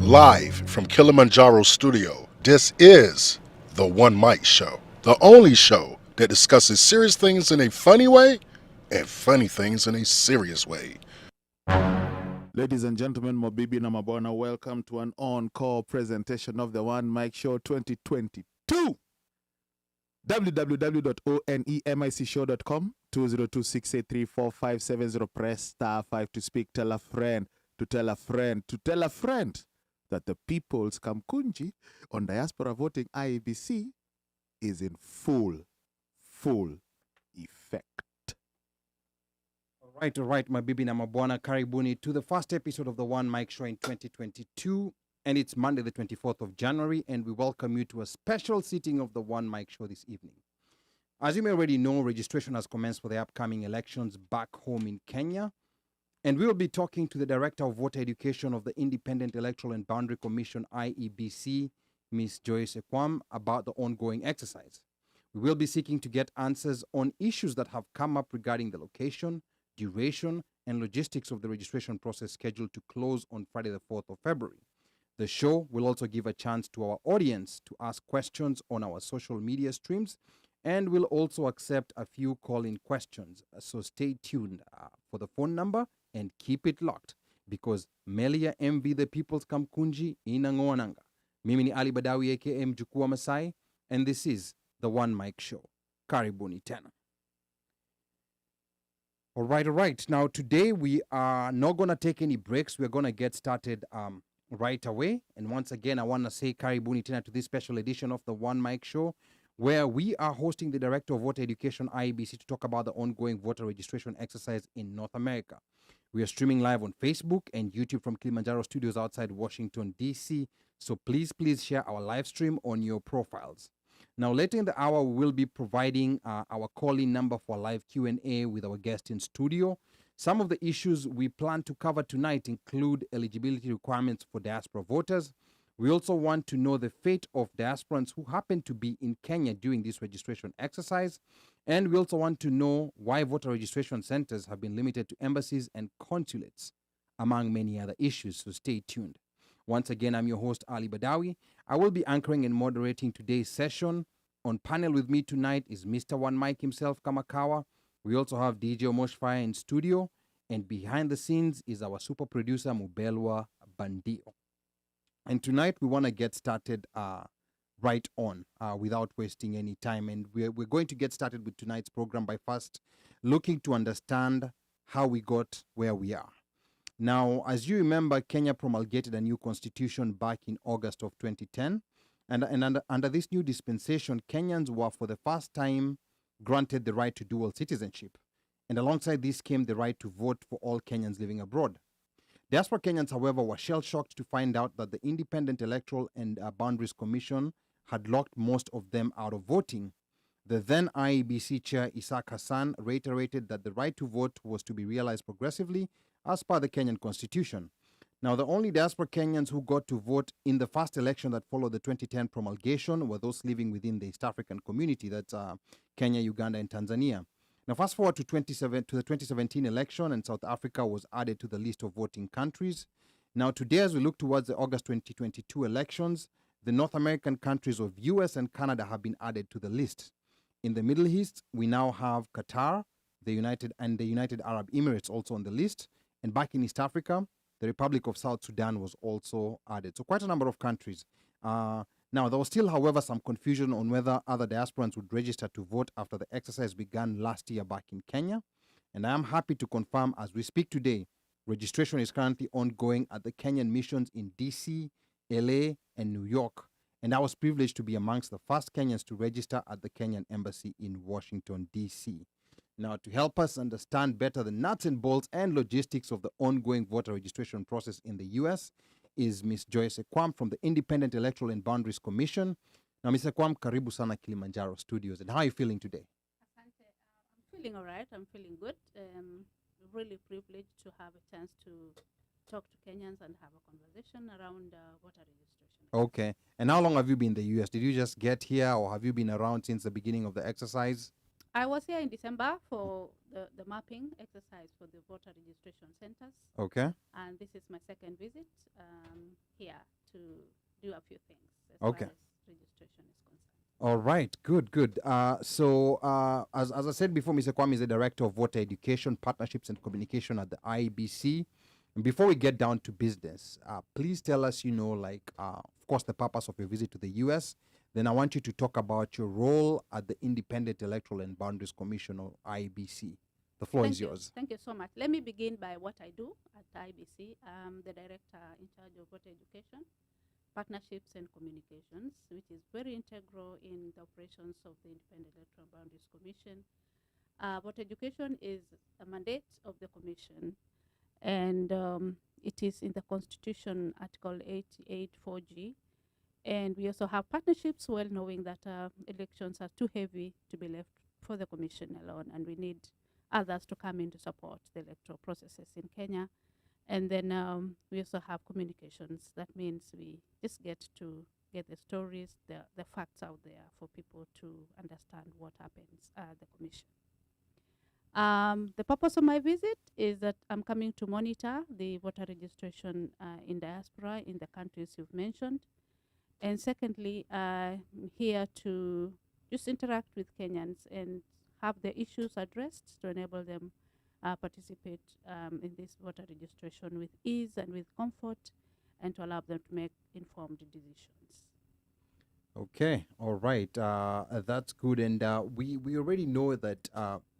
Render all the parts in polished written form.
Live from Kilimanjaro Studio, this is The One Mic Show, the only show that discusses serious things in a funny way and funny things in a serious way. Ladies and gentlemen, Mobibi na Mabona, welcome to an on-call presentation of The One Mic Show 2022. www.onemicshow.com 202-683-4570. Press *5 to speak. Tell a friend to tell a friend to tell a friend that the People's Kamkunji on Diaspora Voting IEBC is in full effect. All right, Mabibi na Mabwana, karibuni to the first episode of the One Mic Show in 2022, and it's Monday the 24th of January, and we welcome you to a special sitting of the One Mic Show this evening. As you may already know, registration has commenced for the upcoming elections back home in Kenya, and we will be talking to the Director of Voter Education of the Independent Electoral and Boundary Commission, IEBC, Ms. JOYCE EKUAM, about the ongoing exercise. We will be seeking to get answers on issues that have come up regarding the location, duration, and logistics of the registration process scheduled to close on Friday the 4th of February. The show will also give a chance to our audience to ask questions on our social media streams, and we'll also accept a few call-in questions. So stay tuned for the phone number and keep it locked, because Melia MV the People's Kamkunji inangoananga. Mimi ni Ali Badawi aka Mjukuu wa Masai, and this is the One Mic Show. Karibuni tena. All right. Now, today we are not going to take any breaks. We're going to get started right away. And once again, I want to say karibuni tena to this special edition of the One Mic Show, where we are hosting the Director of Voter Education, IEBC, to talk about the ongoing voter registration exercise in North America. We are streaming live on Facebook and YouTube from Kilimanjaro Studios outside Washington, D.C. So please share our live stream on your profiles. Now, later in the hour, we will be providing our call-in number for live Q&A with our guest in studio. Some of the issues we plan to cover tonight include eligibility requirements for diaspora voters. We also want to know the fate of diasporans who happen to be in Kenya during this registration exercise. And we also want to know why voter registration centers have been limited to embassies and consulates, among many other issues. So stay tuned. Once again, I'm your host, Ali Badawi. I will be anchoring and moderating today's session. On panel with me tonight is Mr. One Mic himself, Kamakawa. We also have DJ Omoshfire in studio. And behind the scenes is our super producer, Mubelwa Bandio. And tonight, we want to get started right on without wasting any time. And we're going to get started with tonight's program by first looking to understand how we got where we are. Now, as you remember, Kenya promulgated a new constitution back in August of 2010. And under this new dispensation, Kenyans were for the first time granted the right to dual citizenship. And alongside this came the right to vote for all Kenyans living abroad. Diaspora Kenyans, however, were shell-shocked to find out that the Independent Electoral and Boundaries Commission had locked most of them out of voting. The then IEBC chair, Isaac Hassan, reiterated that the right to vote was to be realized progressively as per the Kenyan constitution. Now, the only diaspora Kenyans who got to vote in the first election that followed the 2010 promulgation were those living within the East African community, that's Kenya, Uganda, and Tanzania. Now, fast forward to the 2017 election, and South Africa was added to the list of voting countries. Now, today, as we look towards the August 2022 elections, the North American countries of US and Canada have been added to the list. In the Middle East, we now have Qatar, the United Arab Emirates also on the list. And back in East Africa, the Republic of South Sudan was also added. So quite a number of countries. Now, there was still, however, some confusion on whether other diasporans would register to vote after the exercise began last year back in Kenya. And I am happy to confirm as we speak today, registration is currently ongoing at the Kenyan missions in DC, LA, and New York. And I was privileged to be amongst the first Kenyans to register at the Kenyan embassy in Washington, DC. Now, to help us understand better the nuts and bolts and logistics of the ongoing voter registration process in the U.S. is Ms. JOYCE EKUAM from the Independent Electoral and Boundaries Commission. Now, Ms. EKUAM, karibu sana Kilimanjaro Studios. And how are you feeling today? Asante. I'm feeling all right. I'm feeling good. Really privileged to have a chance to talk to Kenyans and have a conversation around voter registration. Okay. And how long have you been in the U.S.? Did you just get here, or have you been around since the beginning of the exercise? I was here in December for the mapping exercise for the voter registration centers. Okay. And this is my second visit here to do a few things as Okay. far as registration is concerned. All right, good. As I said before, Mr. Kwame is the Director of Voter Education, Partnerships and Communication at the IEBC. And before we get down to business, please tell us, of course, the purpose of your visit to the U.S. Then I want you to talk about your role at the Independent Electoral and Boundaries Commission, or IEBC. The floor is yours. Thank you so much. Let me begin by what I do at IBC. I'm the director in charge of voter education, partnerships and communications, which is very integral in the operations of the Independent Electoral Boundaries Commission. Voter education is a mandate of the commission, and it is in the Constitution, Article 884G. And we also have partnerships, well knowing that elections are too heavy to be left for the commission alone, and we need others to come in to support the electoral processes in Kenya. And then we also have communications. That means we just get to get the stories, the facts out there for people to understand what happens at the commission. The purpose of my visit is that I'm coming to monitor the voter registration in diaspora in the countries you've mentioned. And secondly, I'm here to just interact with Kenyans and have the issues addressed to enable them participate in this voter registration with ease and with comfort, and to allow them to make informed decisions. Okay, all right. That's good. And we already know that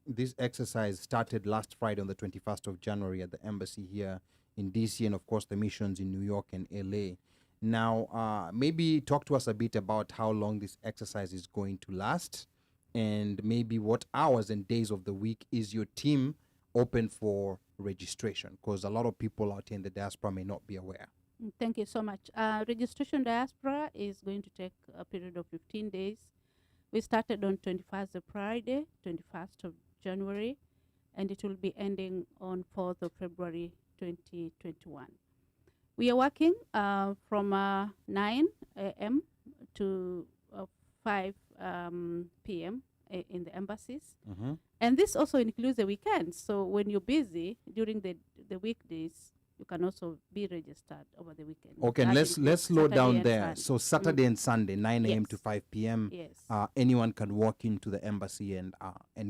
this exercise started last Friday on the 21st of January at the embassy here in DC, and of course the missions in New York and LA. Now, maybe talk to us a bit about how long this exercise is going to last, and maybe what hours and days of the week is your team open for registration, because a lot of people out here in the diaspora may not be aware. Thank you so much. Registration diaspora is going to take a period of 15 days. We started on 21st of Friday, 21st of January, and it will be ending on 4th of February 2021. We are working from 9 a.m. to 5 p.m. In the embassies. Mm-hmm. And this also includes the weekends. So when you're busy during the weekdays, you can also be registered over the weekend. Okay, and let's slow Saturday down and there. Sunday. So Saturday and Sunday, 9 a.m. Yes. to 5 p.m. Yes. Anyone can walk into the embassy and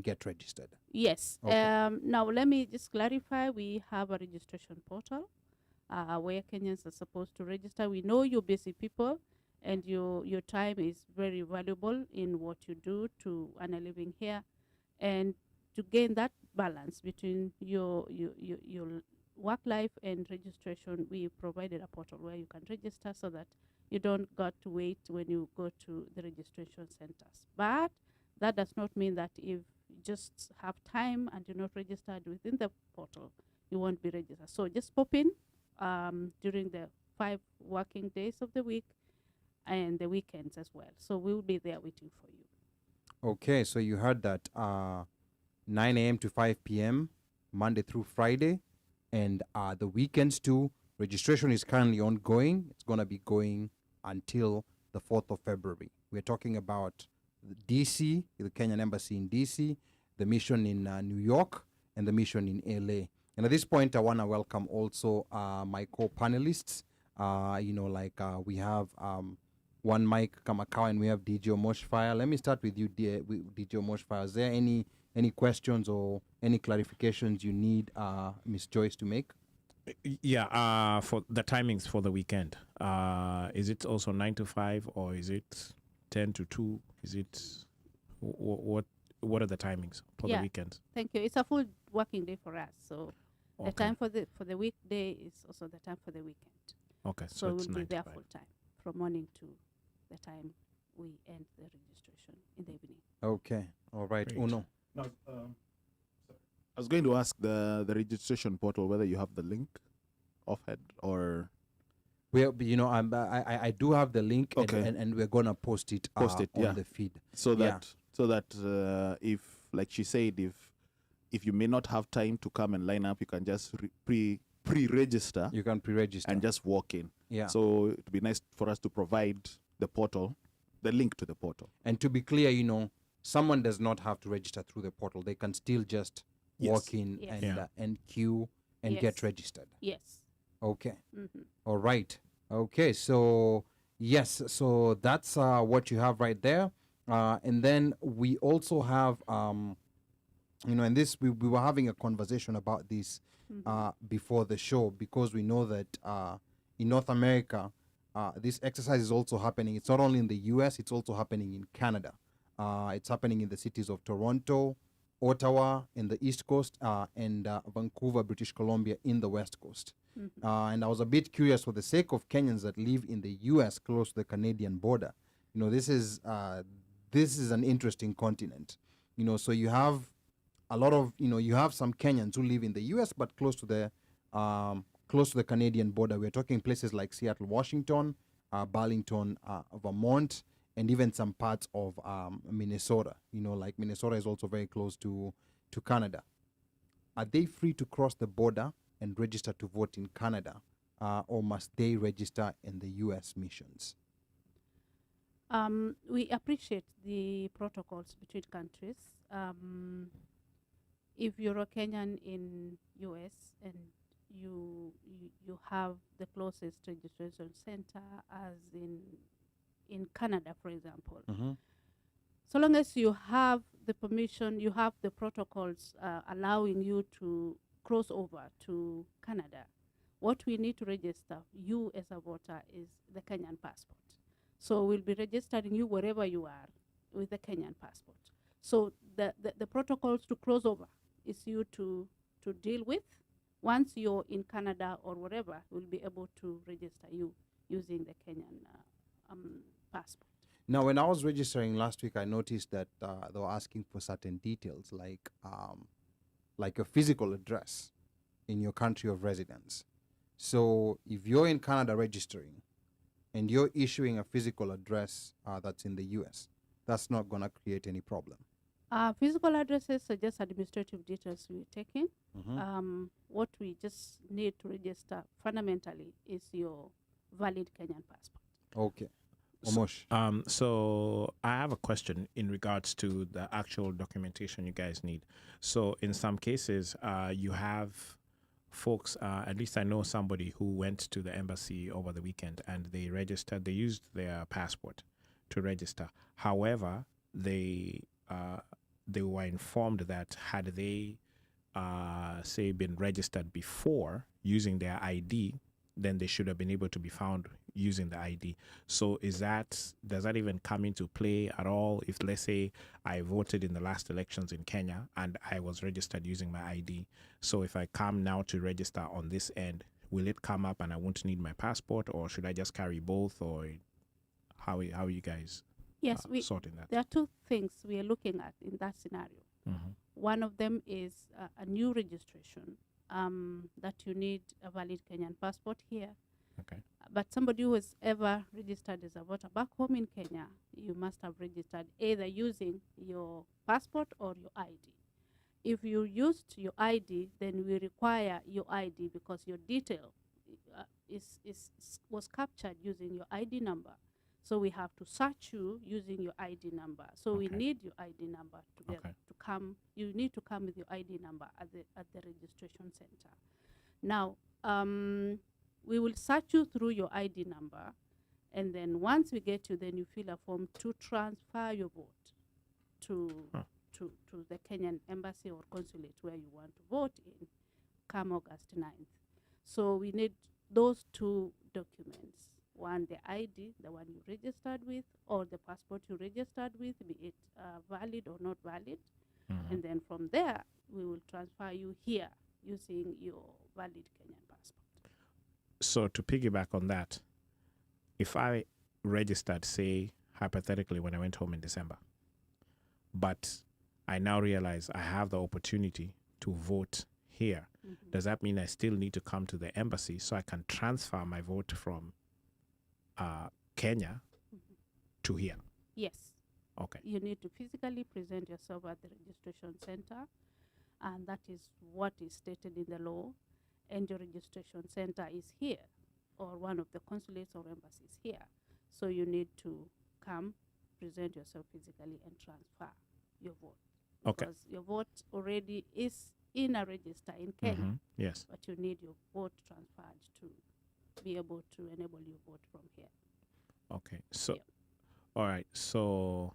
get registered. Yes. Okay. Now let me just clarify. We have a registration portal where Kenyans are supposed to register. We know you're busy people, and your time is very valuable in what you do to earn a living here, and to gain that balance between your work life and registration, we provided a portal where you can register so that you don't got to wait when you go to the registration centers. But that does not mean that if you just have time and you're not registered within the portal, you won't be registered. So just pop in during the 5 working days of the week and the weekends as well. So we will be there waiting for you. Okay, so you heard that 9 a.m. to 5 p.m. Monday through Friday, and the weekends too. Registration is currently ongoing. It's going to be going until the 4th of February. We're talking about DC, the Kenyan embassy in DC, the mission in New York, and the mission in LA. And at this point, I want to welcome also my co-panelists. We have one Mike Kamakau and we have DJ Moshfire. Let me start with you, DJ Moshfire. Is there any questions or any clarifications you need Ms. Joyce to make? Yeah, for the timings for the weekend, is it also 9 to 5 or is it 10 to 2? Is it what are the timings for the weekends? Thank you. It's a full working day for us, so the time for the weekday is also the time for the weekend. Okay, So it's we'll be 9 to there 5. full time from morning to the time we end the registration in the evening. Okay, all right. Great. Uno. Now, I was going to ask the registration portal whether you have the link offhand or... Well, I do have the link, Okay. and we're gonna post it on the feed. so that if, like she said, if you may not have time to come and line up, you can just pre-register You can pre-register and just walk in. yeah. So it'd be nice for us to provide the portal, the link to the portal. And to be clear, someone does not have to register through the portal. They can still just Yes. walk in Yes. and queue and get Yes. registered. Yes. Okay. Mm-hmm. All right. Okay, so yes, so that's what you have right there. And then we also have, and this we were having a conversation about this before the show, because we know that in North America, this exercise is also happening. It's not only in the US, it's also happening in Canada. It's happening in the cities of Toronto, Ottawa in the East Coast, and Vancouver, British Columbia in the West Coast. And I was a bit curious, for the sake of Kenyans that live in the US close to the Canadian border. This is an interesting continent. So you have a lot of, you have some Kenyans who live in the US but close to the Canadian border. We're talking places like Seattle, Washington, Burlington, Vermont, and even some parts of Minnesota. Like Minnesota is also very close to Canada. Are they free to cross the border and register to vote in Canada, or must they register in the US missions? We appreciate the protocols between countries. If you're a Kenyan in US and you have the closest registration center as in Canada, for example, so long as you have the permission, you have the protocols allowing you to cross over to Canada, what we need to register you as a voter is the Kenyan passport. So we'll be registering you wherever you are with the Kenyan passport. So the protocols to cross over is you to deal with. Once you're in Canada or wherever, we'll be able to register you using the Kenyan passport. Now, when I was registering last week, I noticed that they were asking for certain details, like a physical address in your country of residence. So if you're in Canada registering and you're issuing a physical address that's in the US, that's not going to create any problem. Physical addresses are just administrative details we're taking. What we just need to register fundamentally is your valid Kenyan passport. Okay. Omosh. So I have a question in regards to the actual documentation you guys need. So in some cases, you have folks, at least I know somebody who went to the embassy over the weekend and they registered, they used their passport to register. However, they were informed that had they, say, been registered before using their ID, then they should have been able to be found using the ID. So does that even come into play at all? If, let's say, I voted in the last elections in Kenya and I was registered using my ID, so if I come now to register on this end, will it come up and I won't need my passport, or should I just carry both, or how are you guys sorting that? There are two things we are looking at in that scenario. One of them is a new registration, that you need a valid Kenyan passport here. Okay. But somebody who has ever registered as a voter back home in Kenya, you must have registered either using your passport or your ID. If you used your ID, then we require your ID because your detail was captured using your ID number. So we have to search you using your ID number. So we need your ID number together to come. You need to come with your ID number at the registration center. Now, we will search you through your ID number, and then once we get you, then you fill a form to transfer your vote to the Kenyan embassy or consulate where you want to vote in come August 9th. So we need those two documents. One, the ID, the one you registered with, or the passport you registered with, be it valid or not valid. And then from there, we will transfer you here using your valid Kenyan passport. So to piggyback on that, if I registered, say, hypothetically, when I went home in December, but I now realize I have the opportunity to vote here, does that mean I still need to come to the embassy so I can transfer my vote from Kenya to here? Yes. Okay. You need to physically present yourself at the registration center, and that is what is stated in the law. And your registration center is here, or one of the consulates or embassies here. So you need to come, present yourself physically, and transfer your vote. Because your vote already is in a register in Kenya. Yes. But you need your vote transferred to be able to enable you vote from here. Okay. So, Yeah. all right. So,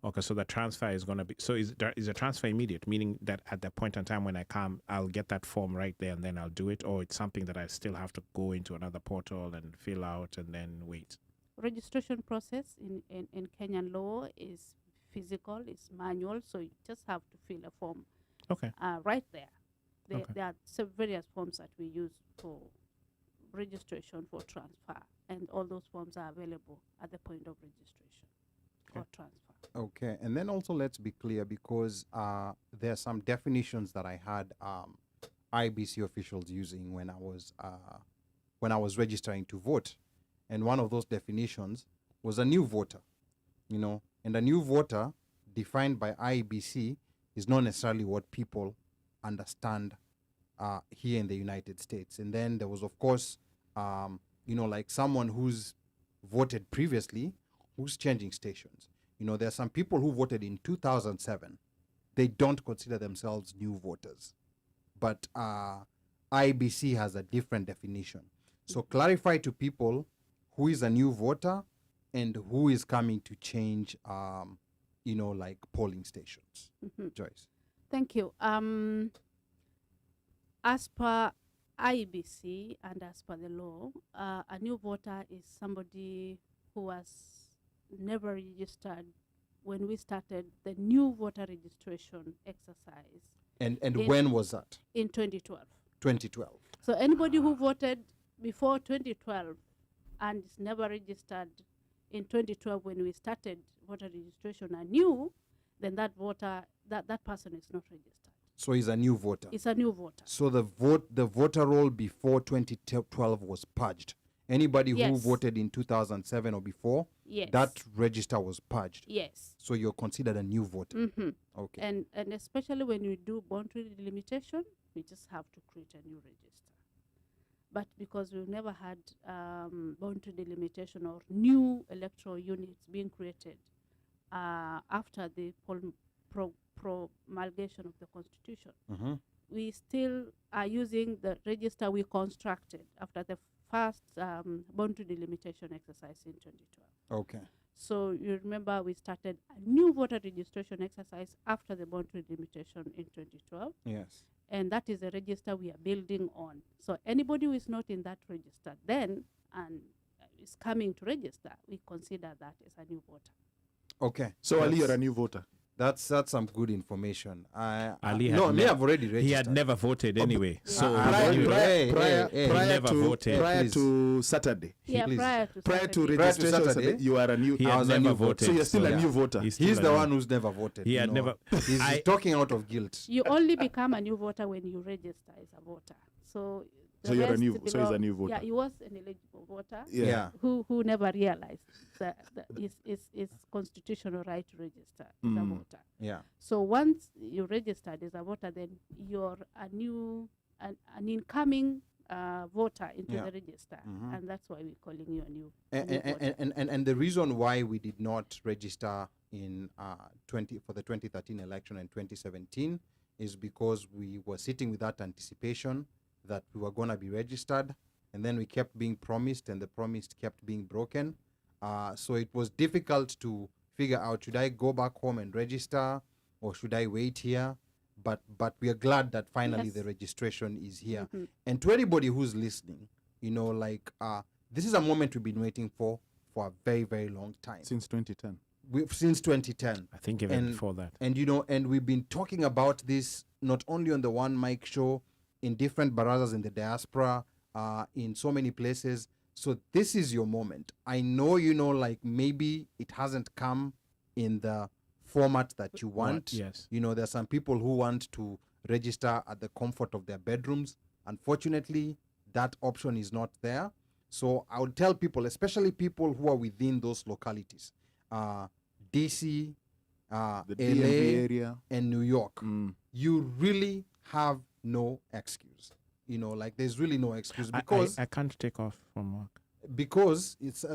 okay. So the transfer is going to be, so is the transfer immediate, meaning that at the point in time when I come, I'll get that form right there and then I'll do it, or it's something that I still have to go into another portal and fill out and then wait? Registration process in Kenyan law is physical, it's manual, so you just have to fill a form Okay. right there. Okay. There are various forms that we use for registration for transfer, and all those forms are available at the point of registration or transfer. Okay, and then also let's be clear, because there are some definitions that I had IBC officials using when I was registering to vote, and one of those definitions was a new voter, you know, and a new voter defined by IEBC is not necessarily what people understand here in the United States. And then there was, of course, you know, like someone who's voted previously who's changing stations. You know, there are some people who voted in 2007. They don't consider themselves new voters. But IBC has a different definition. So clarify to people who is a new voter and who is coming to change, you know, like polling stations. Joyce. Thank you. As per IEBC and as per the law, a new voter is somebody who has never registered when we started the new voter registration exercise And when was that? in 2012. 2012. So anybody who voted before 2012 and is never registered in 2012 when we started voter registration anew, then that voter, that person is not registered. So he's a new voter. It's a new voter. So the voter roll before 2012 was purged. Anybody who Yes. voted in 2007 or before, Yes. that register was purged. Yes. So you're considered a new voter. Okay. And especially when we do boundary delimitation, we just have to create a new register. But because we've never had boundary delimitation or new electoral units being created after the promulgation of the Constitution, we still are using the register we constructed after the first boundary delimitation exercise in 2012. Okay. So you remember we started a new voter registration exercise after the boundary delimitation in 2012. Yes. And that is a register we are building on. So anybody who is not in that register then and is coming to register, we consider that as a new voter. Okay. So Ali, you're That's- a new voter. That's some good information. Ali had no, me, nev- I've already registered. He had never voted anyway. So prior- he- prior- prior, hey, prior never to voted. prior Please. to Saturday. Yeah, please. prior to Prior to Saturday. registration, Saturday, you are a new. he I had was a never new voter. voted. So you're still a yeah. new voter. He's still He's a the new- one who's never voted. He you had know. never- He's I- talking out of guilt. You only become a new voter when you register as a voter. So So the you're a rest new. So he's a belong- new voter. Yeah, he was an eligible voter Yeah. who never realized that his constitutional right to register as a voter. Yeah. So once you registered as a voter, then you're a new, an incoming voter into Yeah. the register, Mhm. and that's why we're calling you a new And, voter. and the reason why we did not register in for the 2013 election and 2017 is because we were sitting with that anticipation that we were going to be registered, and then we kept being promised, and the promise kept being broken. So it was difficult to figure out, should I go back home and register, or should I wait here? But we are glad that finally Yes. the registration is here. Mhm. And to anybody who's listening, you know, like this is a moment we've been waiting for a very, very long time. Since 2010. Since 2010. I think even And- before that. And you know, and we've been talking about this not only on the One Mic show, in different barazas in the diaspora, in so many places. So this is your moment. I know, you know, like maybe it hasn't come in the format that you want. Yes. You know, there are some people who want to register at the comfort of their bedrooms. Unfortunately, that option is not there. So I would tell people, especially people who are within those localities, DC, The LA, DMV area. and New York, Mm. you really have no excuse. You know, like there's really no excuse I because can't take off from work. it's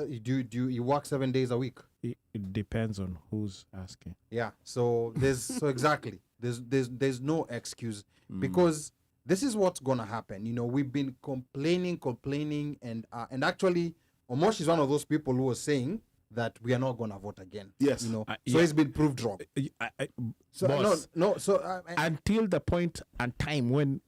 you work 7 days a week. It depends on who's asking. Yeah. So there's so exactly there's no excuse Mm. because this is what's gonna happen. We've been complaining, and actually, Omosh is one of those people who was saying that we are not gonna vote again. Yes. So yeah. it's been proved wrong. So Boss, no. So until the point and time when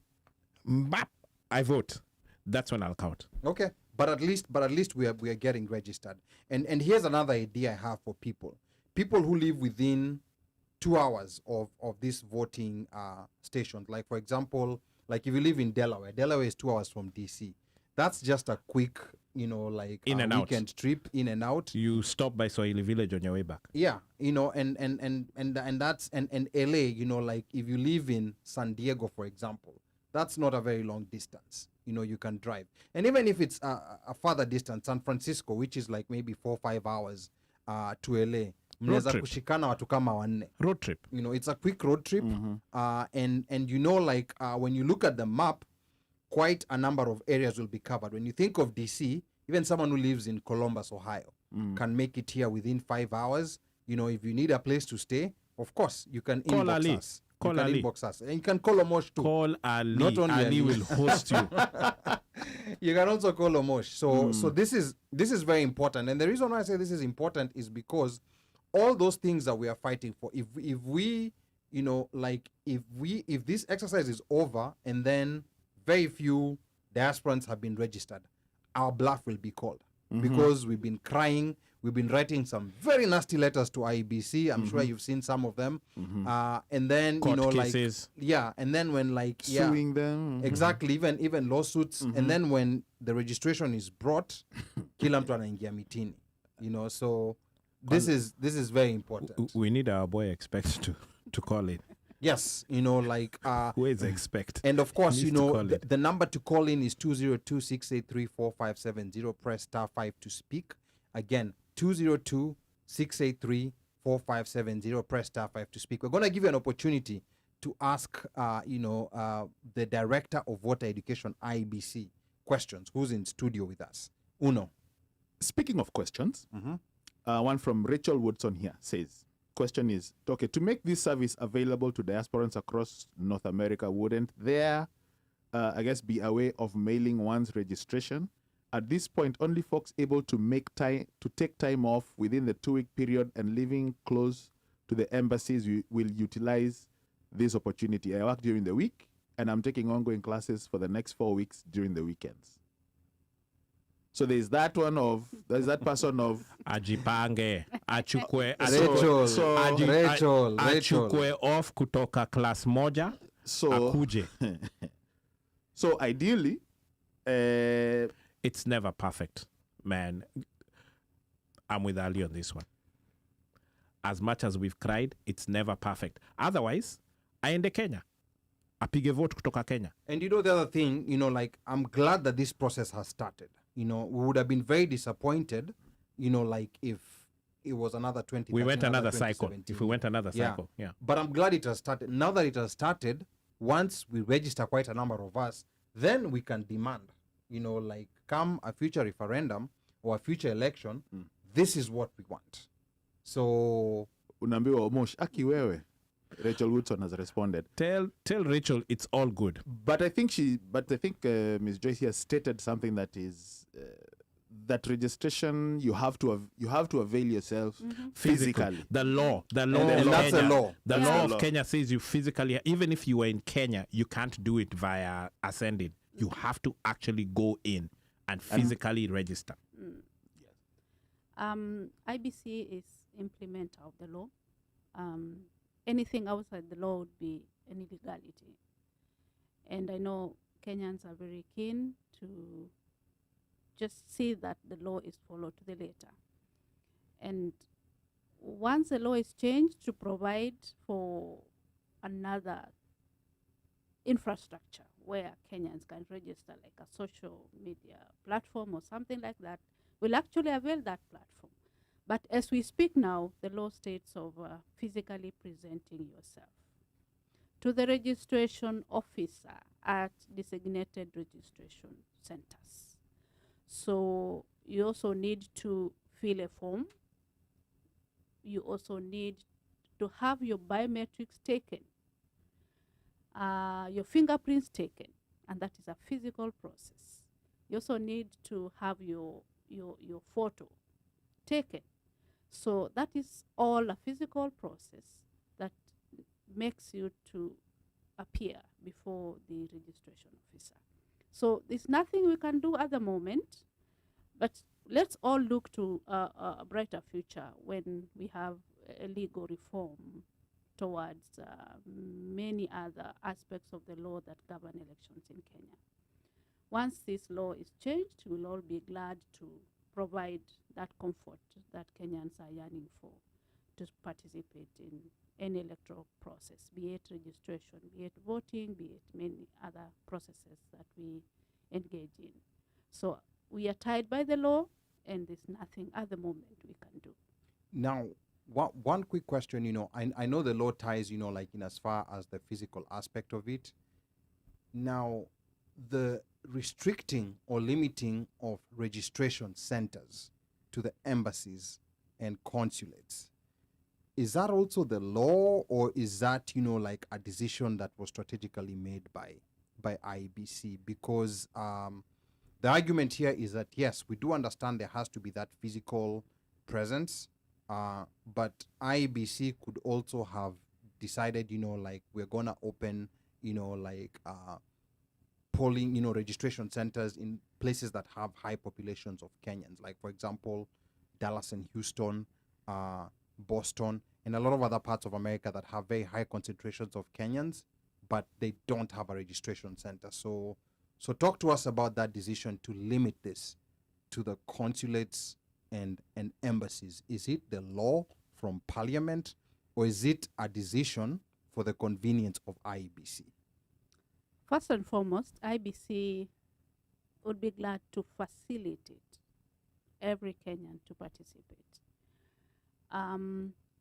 I vote, that's when I'll count. okay, but at least we are getting registered. And here's another idea I have for people who live within 2 hours of this voting station. Like, for example, like if you live in Delaware is 2 hours from DC. That's just a quick, like In and out. weekend trip in and out. You stop by Swahili Village on your way back. Yeah, and that's and LA, like if you live in San Diego, for example, that's not a very long distance. You can drive. And even if it's a further distance, San Francisco, which is like maybe 4 or 5 hours to LA, mnaweza trip. kushikana watu kama wanne. Road trip. It's a quick road trip. And like when you look at the map, quite a number of areas will be covered. When you think of DC, even someone who lives in Columbus, Ohio, can make it here within 5 hours. If you need a place to stay, of course, you can Call inbox Ali. us. Call you can Ali. inbox us. And you can call Omosh too. Call Ali. Not only Ali Ali. will host you. You can also call Omosh. So this is very important. And the reason why I say this is important is because all those things that we are fighting for, if we if this exercise is over and then very few diasporans have been registered, our bluff will be called. Because we've been crying, we've been writing some very nasty letters to IEBC. I'm sure you've seen some of them. And then Court cases. and then when Suing them. exactly, even lawsuits. And then when the registration is brought, kila mtu anaingia mitini. So this is very important. We need our boy Expect to call it. Yes, Who is Expect? and of course, Needs to call the, it. the number to call in is 202-683-4570. Press *5 to speak. Again, 202-683-4570. Press *5 to speak. We're going to give you an opportunity to ask, the director of voter education, IEBC, questions. Who's in studio with us? Uno. Speaking of questions, one from Rachel Woodson here says, question is, okay, to make this service available to diasporans across North America, wouldn't there, be a way of mailing one's registration? At this point, only folks able to take time off within the 2-week period and living close to the embassies will utilize this opportunity. I work during the week, and I'm taking ongoing classes for the next 4 weeks during the weekends. So there's that person of Ajipange, achukue, Rachel. achukue off kutoka class moja, akuje. So ideally, It's never perfect, man. I'm with Ali on this one. As much as we've cried, it's never perfect. Otherwise, aende Kenya. Apige vote kutoka Kenya. And the other thing, I'm glad that this process has started. We would have been very disappointed, if it was another 20. We went another cycle. If we went another cycle, yeah. But I'm glad it has started. Now that it has started, once we register quite a number of us, then we can demand, come a future referendum or a future election, this is what we want. So unaambiwa Omosh, aki wewe. Rachel Woodson has responded. Tell Rachel it's all good. But I think Ms. Joyce has stated something that is that registration you have to avail yourself physically. The law and of that's Kenya. a law. The That's law the of law. Kenya says you physically, even if you were in Kenya, you can't do it via ascending. You have to actually go in and physically register. IBC is implementer of the law. Anything outside the law would be an illegality. And I know Kenyans are very keen to just see that the law is followed to the letter. And once the law is changed to provide for another infrastructure where Kenyans can register, like a social media platform or something like that, we'll actually avail that platform. But as we speak now, the law states of physically presenting yourself to the registration officer at designated registration centers. So you also need to fill a form. You also need to have your biometrics taken. your fingerprints taken, and that is a physical process. You also need to have your photo taken. So that is all a physical process that makes you to appear before the registration officer. So there's nothing we can do at the moment, but let's all look to a brighter future when we have a legal reform towards many other aspects of the law that govern elections in Kenya. Once this law is changed, we'll all be glad to provide that comfort that Kenyans are yearning for to participate in any electoral process, be it registration, be it voting, be it many other processes that we engage in. So we are tied by the law, and there's nothing at the moment we can do. Now, one quick question, I know the law ties, like in as far as the physical aspect of it. Now, the restricting or limiting of registration centers to the embassies and consulates, is that also the law, or is that, like a decision that was strategically made by IEBC? Because the argument here is that, yes, we do understand there has to be that physical presence, but IEBC could also have decided, like we're going to open, polling, registration centers in places that have high populations of Kenyans, like, for example, Dallas and Houston, Boston, and a lot of other parts of America that have very high concentrations of Kenyans, but they don't have a registration center. So talk to us about that decision to limit this to the consulates and embassies. Is it the law from Parliament, or is it a decision for the convenience of IEBC? First and foremost, IBC would be glad to facilitate every Kenyan to participate.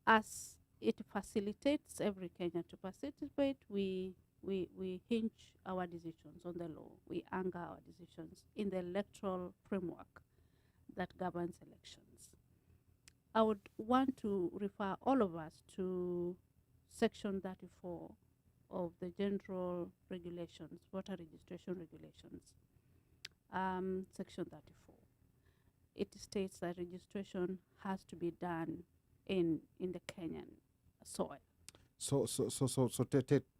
As it facilitates every Kenyan to participate, we hinge our decisions on the law. We anchor our decisions in the electoral framework that governs elections. I would want to refer all of us to Section 34 of the General Regulations, Voter Registration Regulations, Section 34. It states that registration has to be done in the Kenyan soil. So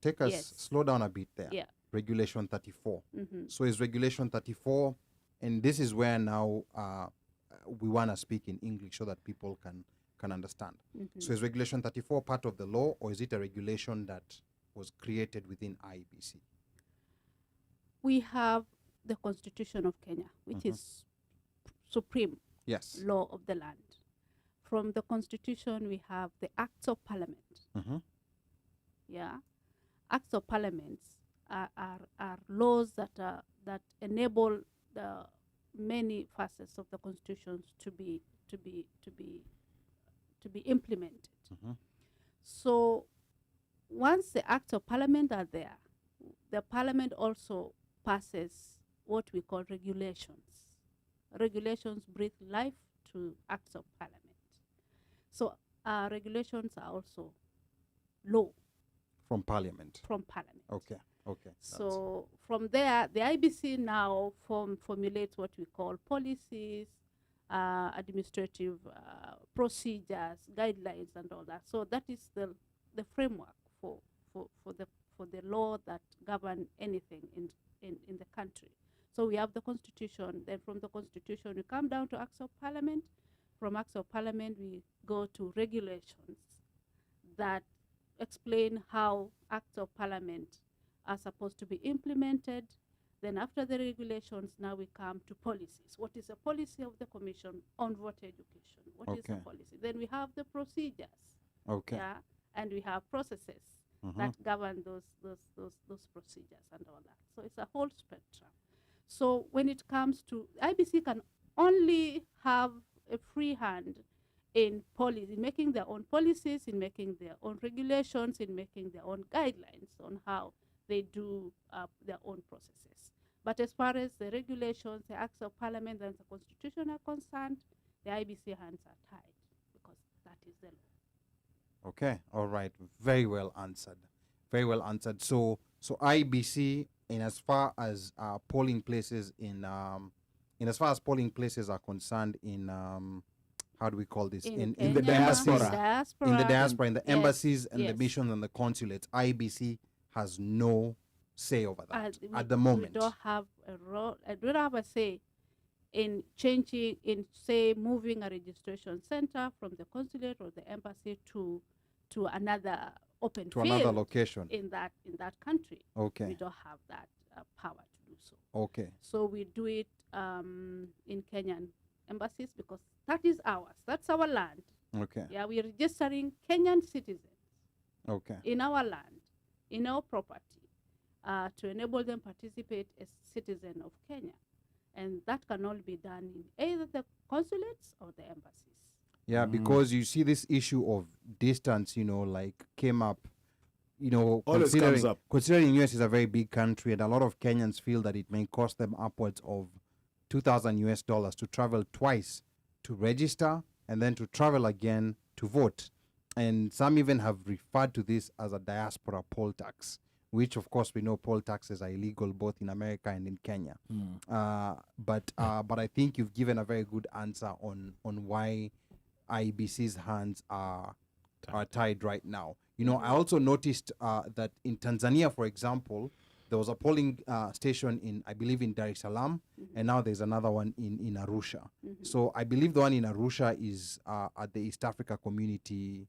take us, Yes. slow down a bit there. Yeah. Regulation 34. Mm-hmm. So is Regulation 34, and this is where now we want to speak in English so that people can understand. Mm-hmm. So is Regulation 34 part of the law, or is it a regulation that was created within IEBC? We have the Constitution of Kenya, which is supreme Yes. law of the land. From the Constitution, we have the Acts of Parliament. Yeah, Acts of Parliament are laws that enable the many facets of the Constitution to be implemented. So once the Acts of Parliament are there, the Parliament also passes what we call regulations. Regulations breathe life to Acts of Parliament. So regulations are also law From Parliament. from Parliament. Okay. So from there, the IBC now formulates what we call policies, administrative procedures, guidelines, and all that. So that is the framework for the law that govern anything in the country. So we have the Constitution. Then from the Constitution, we come down to Acts of Parliament. From Acts of Parliament, we go to regulations that explain how Acts of Parliament are supposed to be implemented. Then after the regulations, now we come to policies. What is the policy of the Commission on voter education? What is the policy? Then we have the procedures. Okay. Yeah, and we have processes that govern those procedures and all that. So it's a whole spectrum. So when it comes to IBC can only have a free hand in policy, in making their own policies, in making their own regulations, in making their own guidelines on how they do their own processes. But as far as the regulations, the Acts of Parliament, and the Constitution are concerned, the IBC hands are tied because that is the law. Okay. All right. Very well answered. Very well answered. So So IEBC, in as far as polling places in as far as polling places are concerned in how do we call this In in the Kenya, embassies, diaspora. in the diaspora, in the Yes, embassies and the yes. missions and the consulates, IEBC has no say over that at the We moment. don't have a role. I don't have a say in changing, in say, moving a registration center from the consulate or the embassy to another open To field another location. in that country. Okay. We don't have that power to do so. Okay. So we do it in Kenyan embassies because that is ours. That's our land. Okay. Yeah, we're registering Kenyan citizens Okay. in our land, in our property, to enable them participate as citizen of Kenya. And that can all be done in either the consulates or the embassies. Yeah, because you see this issue of distance, like came up, Always comes up. considering US is a very big country and a lot of Kenyans feel that it may cost them upwards of $2,000 to travel twice to register and then to travel again to vote. And some even have referred to this as a diaspora poll tax, which of course we know poll taxes are illegal both in America and in Kenya. But I think you've given a very good answer on why IEBC's hands are tied right now. I also noticed that in Tanzania, for example, there was a polling station in, I believe, in Dar es Salaam, and now there's another one in Arusha. So I believe the one in Arusha is at the East Africa Community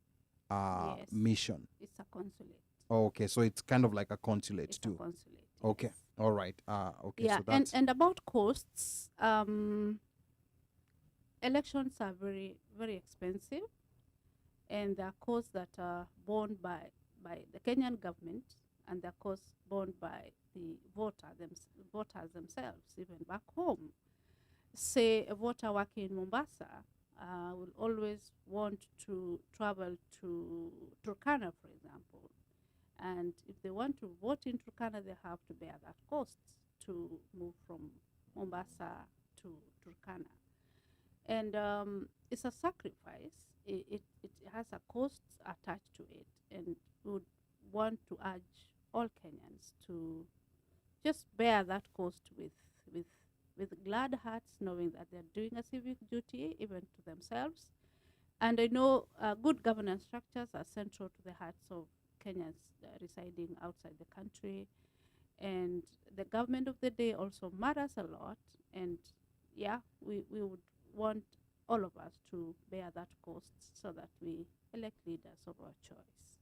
Yes. Mission. It's a consulate. Okay, so it's kind of like a consulate It's too. a consulate. Okay, yes. all right. Okay, Yeah, so that's and about costs, elections are very, very expensive, and there are costs that are borne by the Kenyan government, and there are costs borne by the voters themselves, even back home. Say a voter working in Mombasa will always want to travel to Turkana, for example. And if they want to vote in Turkana, they have to bear that cost to move from Mombasa to Turkana. And it's a sacrifice. It has a cost attached to it. And we would want to urge all Kenyans to just bear that cost with glad hearts, knowing that they're doing a civic duty even to themselves. And I know good governance structures are central to the hearts of Kenyans residing outside the country. And the government of the day also matters a lot. And yeah, we would want all of us to bear that cost so that we elect leaders of our choice.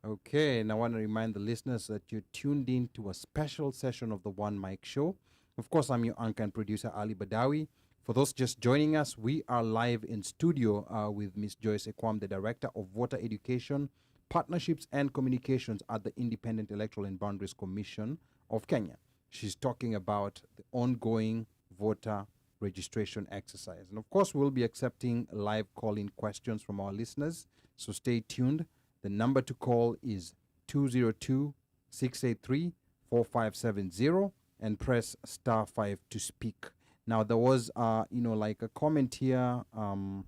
Okay, and I want to remind the listeners that you're tuned in to a special session of the One Mic Show. Of course, I'm your anchor and producer, Ali Badawi. For those just joining us, we are live in studio with Ms. JOYCE EKUAM, the Director of Voter Education, Partnerships and Communications at the Independent Electoral and Boundaries Commission of Kenya. She's talking about the ongoing voter registration exercise. And of course, we'll be accepting live call-in questions from our listeners, so stay tuned. The number to call is 202-683-4570 and press *5 to speak. Now, there was, like a comment here from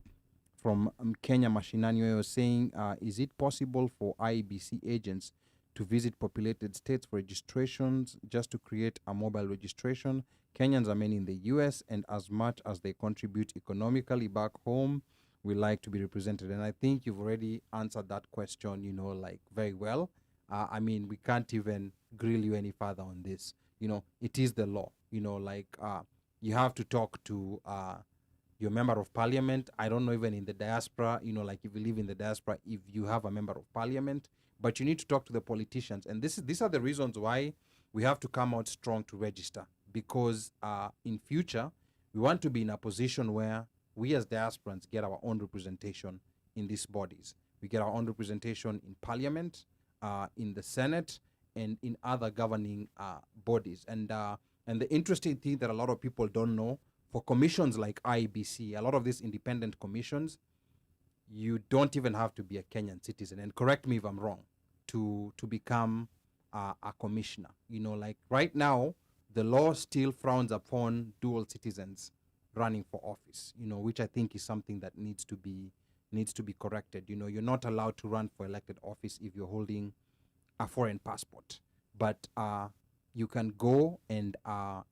Kenya Mashinani saying, is it possible for IEBC agents to visit populated states for registrations just to create a mobile registration? Kenyans are many in the U.S., and as much as they contribute economically back home, we like to be represented. And I think you've already answered that question, very well. We can't even grill you any further on this. It is the law. You have to talk to your member of parliament. I don't know, even in the diaspora, if you live in the diaspora, if you have a member of parliament, but you need to talk to the politicians. And these are the reasons why we have to come out strong to register, because in future, we want to be in a position where we as diasporans get our own representation in these bodies. We get our own representation in parliament, in the Senate, and in other governing bodies. And the interesting thing that a lot of people don't know, for commissions like IEBC, a lot of these independent commissions, you don't even have to be a Kenyan citizen. And correct me if I'm wrong, to become a commissioner. Right now, the law still frowns upon dual citizens running for office, which I think is something that needs to be corrected. You're not allowed to run for elected office if you're holding a foreign passport. but you can go and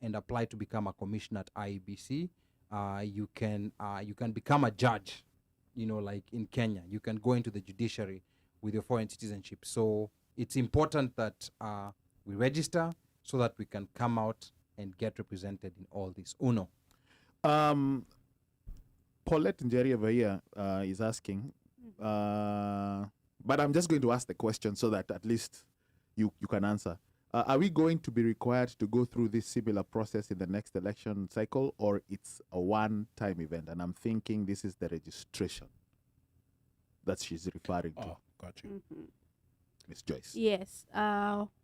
apply to become a commissioner at IEBC. You can become a judge, like in Kenya. You can go into the judiciary with your foreign citizenship. So it's important that we register so that we can come out and get represented in all this. Uno. Paulette Njeri over here is asking, but I'm just going to ask the question so that at least you can answer. Are we going to be required to go through this similar process in the next election cycle, or it's a one-time event? And I'm thinking this is the registration that she's referring to. Oh, got you. Miss Joyce. Yes.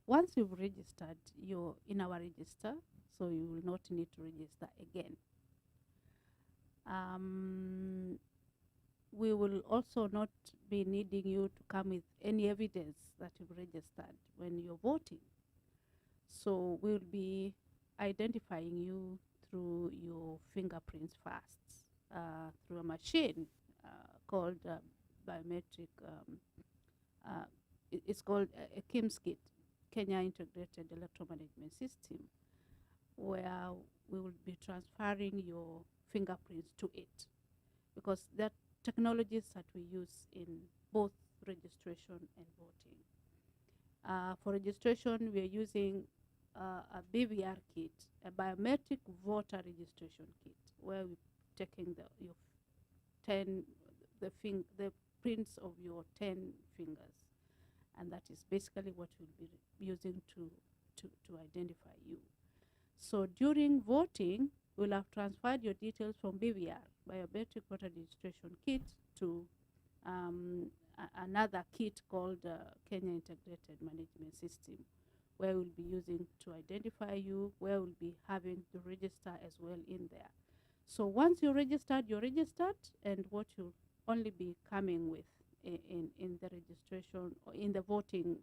Once you've registered, you're in our register, so you will not need to register again. We will also not be needing you to come with any evidence that you've registered when you're voting. So we'll be identifying you through your fingerprints first, through a machine called biometric. It's called a KIMS kit, Kenya Integrated Electoral Management System, where we will be transferring your fingerprints to it, because there are technologies that we use in both registration and voting. For registration, we are using a BVR kit, a biometric voter registration kit, where we're taking the prints of your 10 fingers, and that is basically what we'll be using to identify you. So during voting, we'll have transferred your details from BVR, biometric voter registration kit, to another kit called Kenya Integrated Management System, where we'll be using to identify you, where we'll be having the register as well in there. So once you're registered, and what you'll only be coming with in the registration or in the voting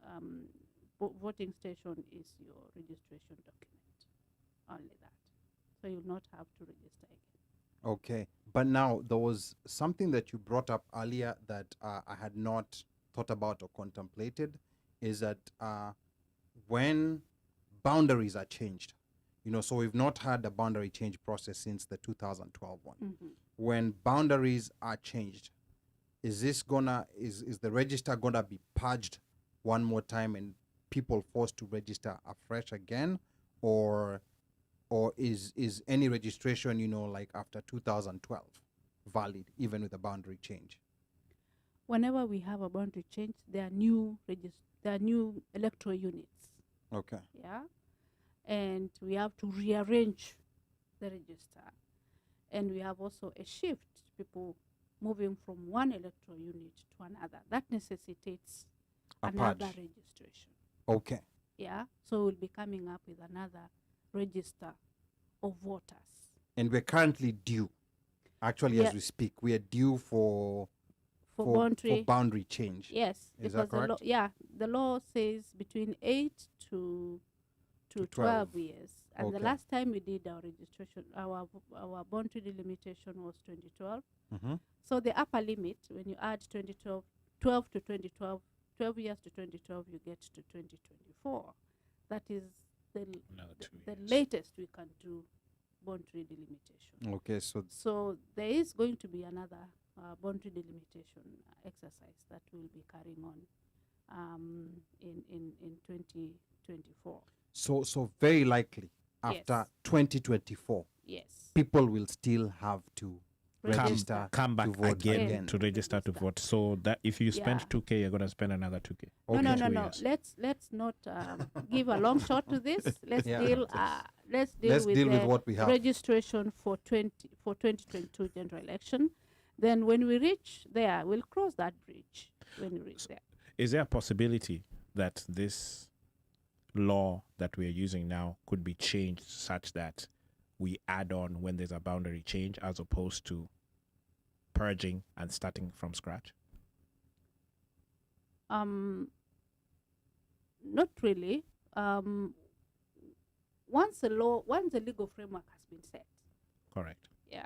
voting station is your registration document, only that. So you'll not have to register again. Okay, but now there was something that you brought up earlier that I had not thought about or contemplated, is that when boundaries are changed, so we've not had a boundary change process since the 2012 one. When boundaries are changed, is the register gonna be purged one more time and people forced to register afresh again, or is any registration, like after 2012, valid even with a boundary change? Whenever we have a boundary change, there are new electoral units. Okay. Yeah, and we have to rearrange the register, and we have also a shift, people moving from one electoral unit to another. That necessitates another registration. Okay. Yeah, so we'll be coming up with another register of voters. And we're currently due, actually, as we speak, we are due for boundary change. Yes, is that correct? The law says between 8 to 12 years. And Okay. the last time we did our registration, our boundary delimitation was 2012. So the upper limit, when you add 12 to 2012, 12 years to 2012, you get to 2024. That is the latest we can do boundary delimitation. Okay, So there is going to be another boundary delimitation exercise that we'll be carrying on in 2024. So very likely after 2024, Yes. people will still have to register Come to back vote again to register to vote. So that if you spend 2K, you're gonna spend another 2K. Okay. No. 2 years. Let's not give a long shot to this. Let's Yeah. deal. Let's Let's with deal with the what we have. registration for 2022 general election. Then when we reach there, we'll cross that bridge when we reach there. Is there a possibility that this law that we are using now could be changed such that we add on when there's a boundary change as opposed to purging and starting from scratch? Not really. Once the legal framework has been set, Correct. yeah,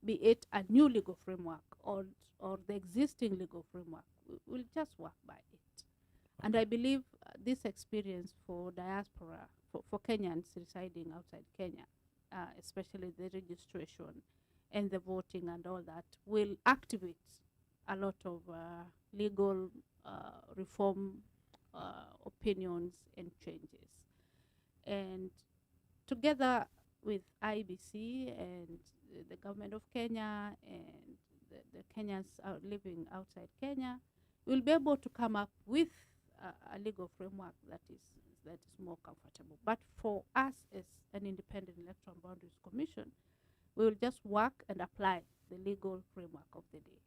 be it a new legal framework or the existing legal framework, we'll just work by it. And I believe this experience for diaspora, for Kenyans residing outside Kenya, especially the registration and the voting and all that, will activate a lot of legal reform opinions and changes. And together with IEBC and the government of Kenya and the Kenyans living outside Kenya, we'll be able to come up with a legal framework that is more comfortable. But for us as an independent electoral boundaries commission, we will just work and apply the legal framework of the day.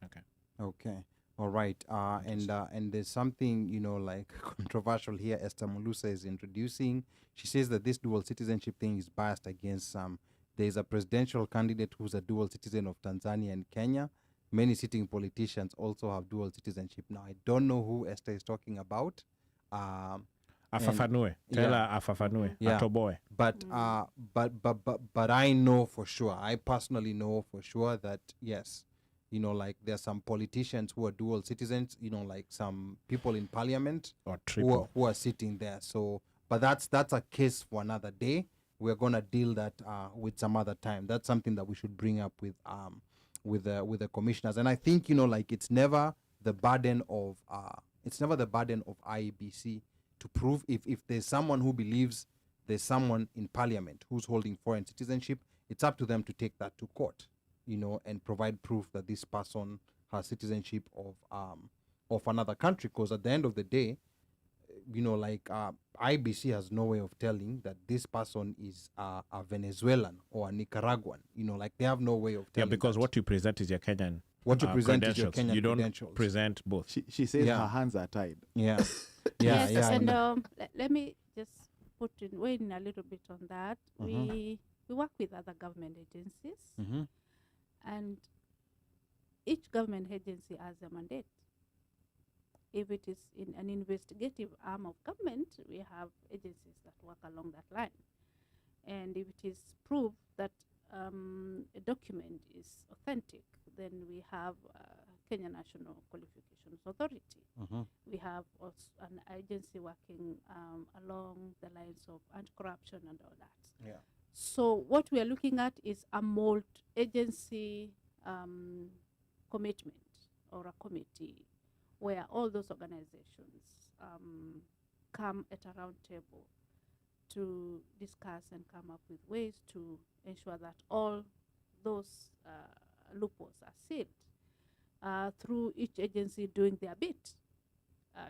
Okay. Okay. All right. And there's something, you know, like controversial here. Esther Mulusa is introducing. She says that this dual citizenship thing is biased against some. There's a presidential candidate who's a dual citizen of Tanzania and Kenya. Many sitting politicians also have dual citizenship. Now, I don't know who Esther is talking about. Afafanue. Tell her afafanue. Yeah. Atoboe. But I know for sure. I personally know for sure that yes, you know, like there's some politicians who are dual citizens. You know, like some people in parliament Or triple. who are sitting there. So, but that's a case for another day. We're gonna deal that with some other time. That's something that we should bring up with the commissioners. And I think, you know, like it's never the burden of IEBC to prove if there's someone who believes there's someone in parliament who's holding foreign citizenship, it's up to them to take that to court, you know, and provide proof that this person has citizenship of another country. Because at the end of the day, you know, like IBC has no way of telling that this person is a Venezuelan or a Nicaraguan. You know, like they have no way of telling. Yeah, because that. what you present is your Kenyan. What you present is your credentials. Kenyan You don't credentials. present both. She says Yeah. her hands are tied. Yeah, Yes, yeah. and let me just weigh in a little bit on that. We work with other government agencies, and each government agency has a mandate. If it is in an investigative arm of government, we have agencies that work along that line. And if it is proved that a document is authentic, then we have Kenya National Qualifications Authority. We have also an agency working along the lines of anti-corruption and all that. Yeah. So what we are looking at is a multi-agency commitment or a committee where all those organizations come at a round table to discuss and come up with ways to ensure that all those loopholes are sealed through each agency doing their bit.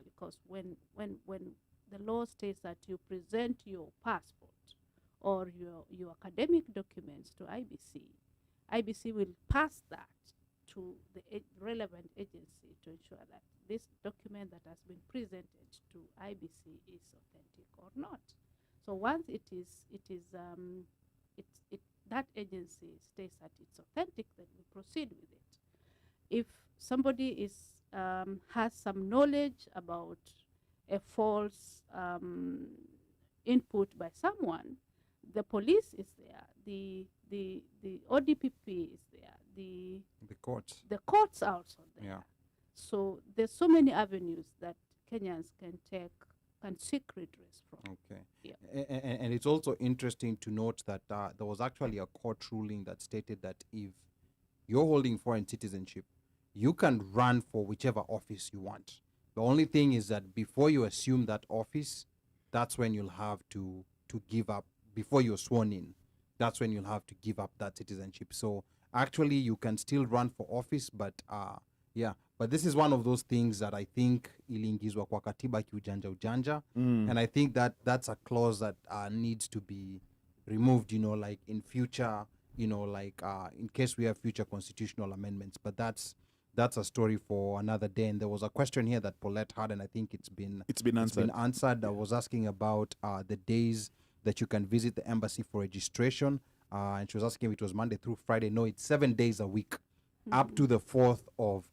Because when the law states that you present your passport or your academic documents to IBC will pass that to the relevant agency to ensure that this document that has been presented to IBC is authentic or not. So once that agency states that it's authentic, then we proceed with it. If somebody has some knowledge about a false input by someone, the police is there, the ODPP is there, the courts are also there. Yeah. So there's so many avenues that Kenyans can seek redress from. Okay. Yeah. And it's also interesting to note that there was actually a court ruling that stated that if you're holding foreign citizenship, you can run for whichever office you want. The only thing is that before you assume that office, that's when you'll have to give up, before you're sworn in, that's when you'll have to give up that citizenship. So actually you can still run for office, but but this is one of those things that I think iliingizwa kwa katiba kiujanja ujanja, and I think that that's a clause that needs to be removed, you know, like in future, you know, like in case we have future constitutional amendments. But that's a story for another day. And there was a question here that Paulette had, and I think it's been answered. I was asking about the days that you can visit the embassy for registration, and she was asking if it was Monday through Friday. No, it's 7 days a week, up to the 4th of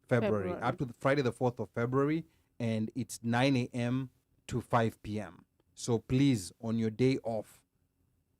February, up to Friday the 4th of February, and it's 9 a.m. to 5 p.m. So please, on your day off,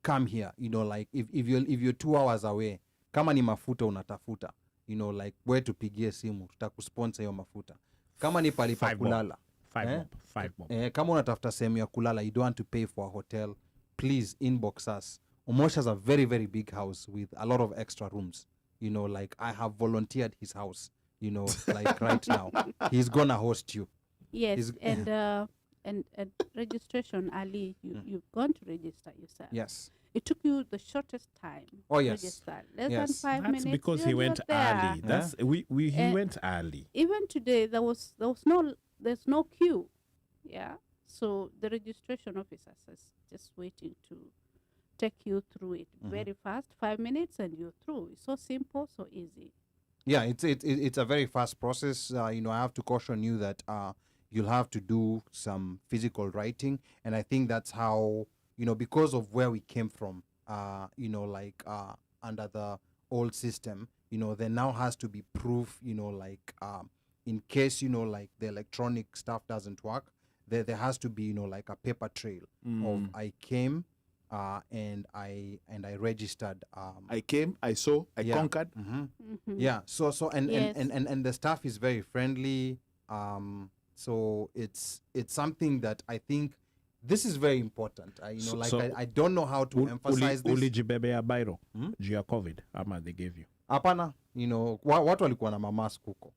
come here. You know, like if you're 2 hours away, kama ni mafuta unatafuta, you know, like where tupigie simu, tutakusponsor hiyo mafuta. Kama ni pali pa kulala, Five bob. Kama unatafuta sehemu ya kulala, you don't want to pay for a hotel, please inbox us. Omosh has a very, very big house with a lot of extra rooms. You know, like I have volunteered his house, you know, like right now. He's gonna host you. Yes, and registration, Ali, you've gone to register yourself. Yes. It took you the shortest time. Oh, to yes. register. Less Yes. than 5 That's minutes. because he you're went there. early. That's he Eh, went early. Even today, there's no queue. Yeah. So the registration officers is just waiting to take you through it very fast. 5 minutes and you're through. It's so simple, so easy. Yeah, it's a very fast process. You know, I have to caution you that you'll have to do some physical writing, and I think that's how, you know, because of where we came from, you know, like under the old system, you know, there now has to be proof, you know, like in case, you know, like the electronic stuff doesn't work, there has to be, you know, like a paper trail of I came and I registered. I came, I saw, I Yeah. conquered. Yeah. So and, Yes. and the staff is very friendly. So it's something that I think this is very important. You know, like I don't know how to emphasize this. Ulijibebea bairo juu ya COVID ama they gave you. Hapana, you know, watu walikuwa na mamask huko.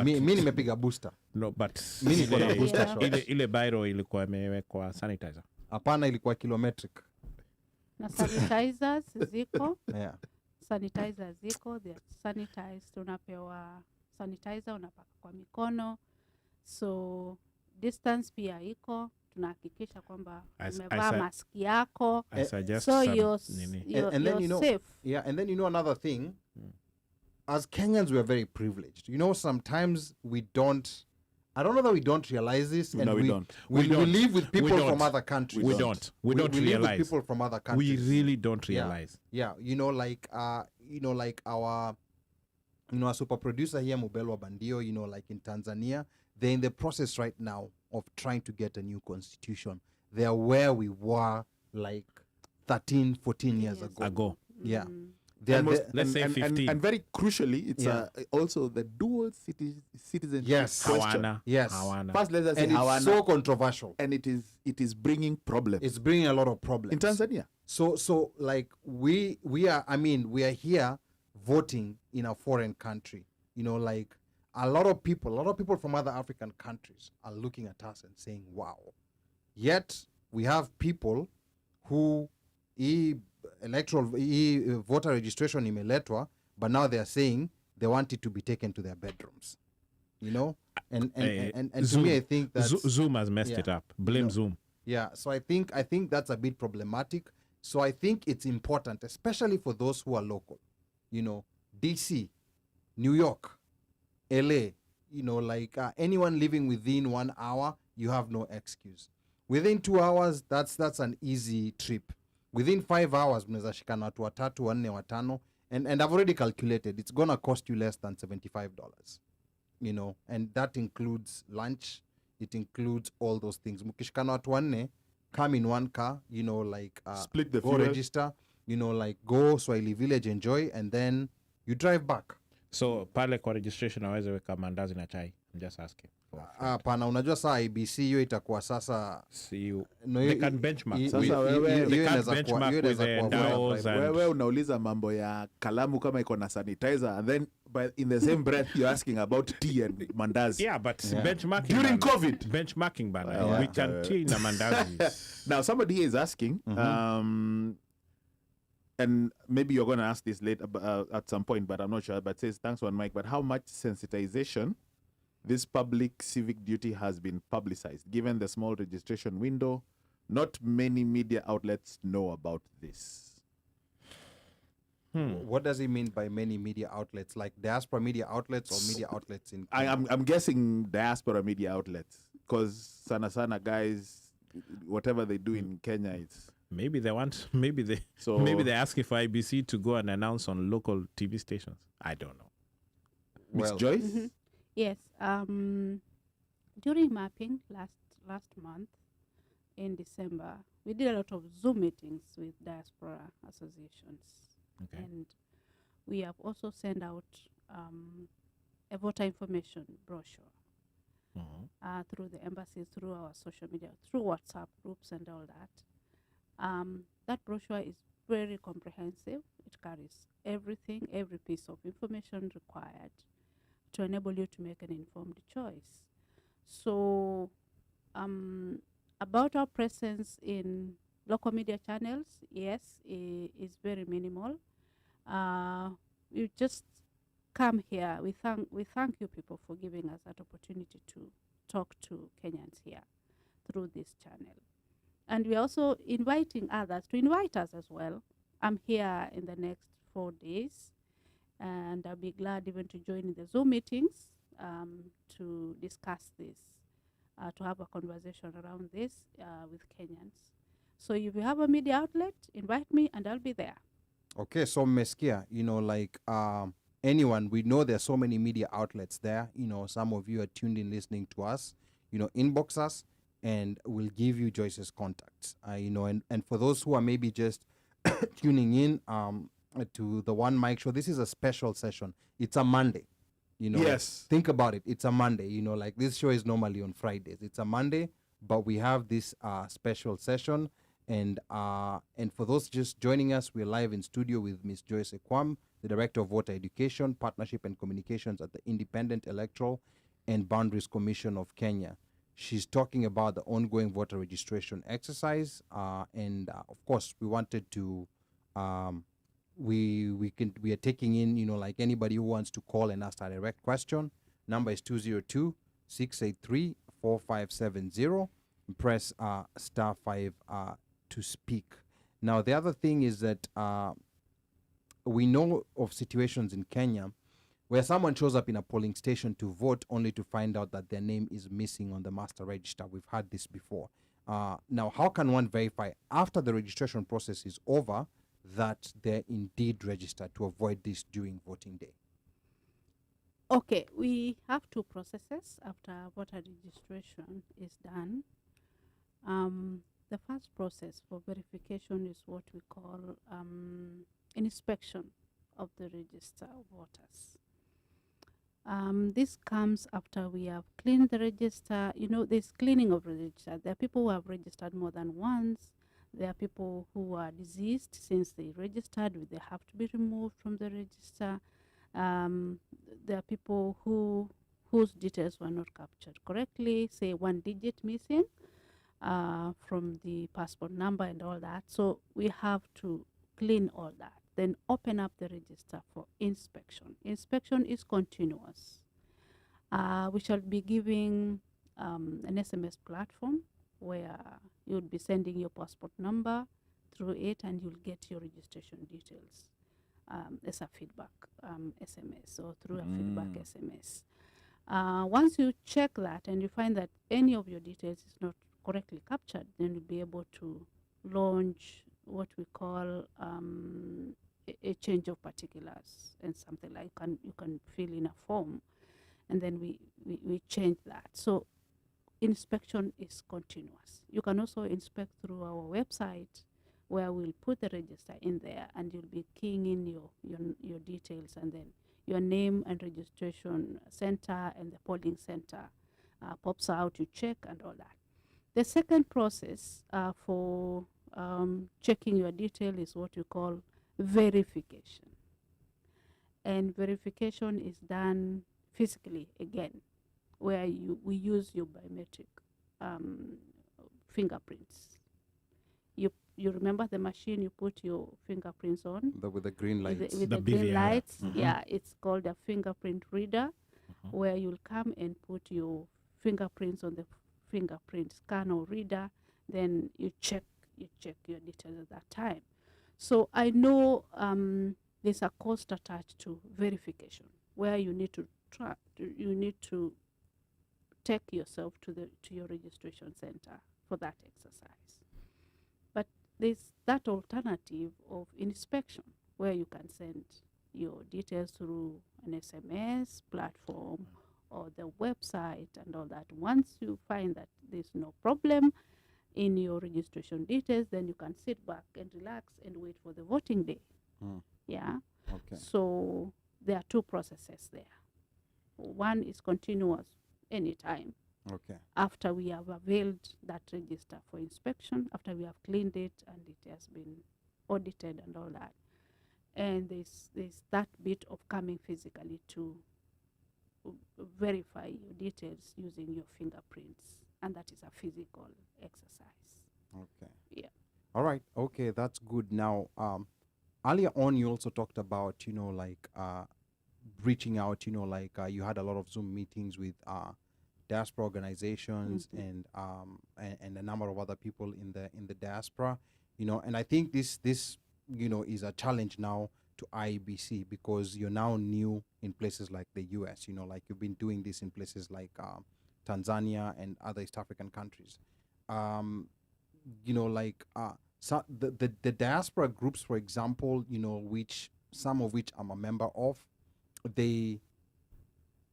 Mi nimepiga booster. No, but Mi niko na booster Yeah. shot. ile bairo ilikuwa imewekwa sanitizer. Hapana, ilikuwa kilometric. Na sanitizers ziko. Yeah. Sanitizer ziko. They're sanitized. Unapewa sanitizer, unapaka kwa mikono. So distance pia iko. Tunahakikisha kwamba umevaa mask yako. I suggest So some you're nini. And then, you know, safe. Yeah, and then, you know, another thing, as Kenyans, we are very privileged. You know, sometimes we don't, I don't know that we don't realize this. And No, we don't. We don't. live with We people don't. from other countries. We don't We live realize. with people from other We countries. really don't Yeah. realize. Yeah, you know, like our, you know, a super producer here, Mubelwa Bandio, you know, like in Tanzania, they're in the process right now of trying to get a new constitution. They are where we were like 13, 14 years ago. Yeah. They are Almost, there- Let's say and 15. and very crucially, it's Yeah. Also the dual citizenship Yes. question. Hawana. Yes. Hawana. First, let's just say and it's Hawana, so controversial. and it is bringing problems It's bringing a lot of problems. in Tanzania. So like we are here voting in a foreign country. You know, like a lot of people from other African countries are looking at us and saying, wow. Yet we have people who voter registration imeletwa, but now they are saying they want it to be taken to their bedrooms. You know? And to Zoom. me I think that Zoom has messed Yeah. it up. Blame No. Zoom. yeah, so I think that's a bit problematic. So I think it's important, especially for those who are local. You know, DC, New York, LA, you know, like anyone living within 1 hour, you have no excuse. Within 2 hours, that's an easy trip. Within 5 hours, mnaweza shikana watu watatu, wanne, watano, and I've already calculated it's gonna cost you less than $75. You know, and that includes lunch. It includes all those things. Mkishikana watu wanne, come in one car, you know, like Split the go fuel. register, you know, like go Swahili Village, enjoy, and then you drive back. So pale kwa registration aweze weka mandazi na chai. I'm just asking. Hapana, unajua saa IBC hiyo itakuwa sasa See you. no, They hiyo- can benchmark. hiyo- Sasa hiyo- wewe- hiyo they can't inaweza kuwa- benchmark hiyo with inaweza the kuwa DAOs viable. and- Wewe unauliza mambo ya kalamu kama iko na sanitizer, and then in the same breath you're asking about tea and mandazi. Yeah, but benchmarking During bana. COVID. Benchmarking bana. Yeah. We can tea na mandazi. Now somebody here is asking, and maybe you're going to ask this later at some point, but I'm not sure. But says, thanks one Mike. But how much sensitization this public civic duty has been publicized, given the small registration window? Not many media outlets know about this. What does he mean by many media outlets? Like diaspora media outlets or media outlets in I'm guessing diaspora media outlets, because sana guys, whatever they do in Kenya, it's Maybe they want. Maybe they're asking for IBC to go and announce on local TV stations. I don't know. Miss Well, Joyce. Yes. During mapping last month in December, we did a lot of Zoom meetings with diaspora associations. Okay. And we have also sent out a voter information brochure. through the embassies, through our social media, through WhatsApp groups and all that. That brochure is very comprehensive. It carries everything, every piece of information required to enable you to make an informed choice. So, about our presence in local media channels, yes, is very minimal. You just come here. We thank you people for giving us that opportunity to talk to Kenyans here through this channel. And we're also inviting others to invite us as well. I'm here in the next 4 days, and I'll be glad even to join in the Zoom meetings to discuss this, to have a conversation around this with Kenyans. So if you have a media outlet, invite me and I'll be there. Okay, so Meskia, anyone, we know there's so many media outlets there. Some of you are tuned in listening to us. Inbox us and we'll give you Joyce's contacts. And for those who are maybe just tuning in to the One Mic Show, this is a special session. It's a Monday. Yes. Think about it. It's a Monday. This show is normally on Fridays. It's a Monday, but we have this special session. And for those just joining us, we're live in studio with Ms. JOYCE EKUAM, the Director of Voter Education, Partnership and Communications at the Independent Electoral and Boundaries Commission of Kenya. She's talking about the ongoing voter registration exercise. And of course, we wanted to, we are taking in, like anybody who wants to call and ask a direct question. Number is 202-683-4570. Press *5 to speak. Now, the other thing is that we know of situations in Kenya where someone shows up in a polling station to vote only to find out that their name is missing on the master register. We've had this before. Now, how can one verify after the registration process is over that they're indeed registered to avoid this during voting day? Okay, we have two processes after voter registration is done. The first process for verification is what we call an inspection of the register of voters. This comes after we have cleaned the register. This cleaning of the register. There are people who have registered more than once. There are people who are deceased since they registered. They have to be removed from the register. There are people whose details were not captured correctly, say 1 digit missing from the passport number and all that. So we have to clean all that, then open up the register for inspection. Inspection is continuous. We shall be giving an SMS platform where you'll be sending your passport number through it and you'll get your registration details as a feedback SMS or through a feedback SMS. Once you check that and you find that any of your details is not correctly captured, then you'll be able to launch what we call a change of particulars and something like you can fill in a form, and then we change that. So inspection is continuous. You can also inspect through our website where we'll put the register in there and you'll be keying in your details, and then your name and registration center and the polling center pops out, you check and all that. The second process for checking your detail is what you call verification. And verification is done physically again, where we use your biometric fingerprints. You remember the machine you put your fingerprints on? With the green lights. With The the green BVR. lights. Yeah, it's called a fingerprint reader, where you'll come and put your fingerprints on the fingerprint scanner or reader, then you check your details at that time. So I know there's a cost attached to verification, where you need to take yourself to your registration center for that exercise. But there's that alternative of inspection, where you can send your details through an SMS platform or the website and all that. Once you find that there's no problem in your registration details, then you can sit back and relax and wait for the voting day. Yeah. Okay. So there are two processes there. One is continuous anytime, Okay. after we have availed that register for inspection, after we have cleaned it and it has been audited and all that. And there's that bit of coming physically to verify your details using your fingerprints, and that is a physical exercise. Okay. Yeah. All right. Okay, that's good. Now, earlier on, you also talked about, reaching out, you had a lot of Zoom meetings with diaspora organizations and a number of other people in the diaspora, and I think this is a challenge now to IEBC, because you're now new in places like the US, like you've been doing this in places like Tanzania and other East African countries. So the diaspora groups, for example, which some of which I'm a member of, I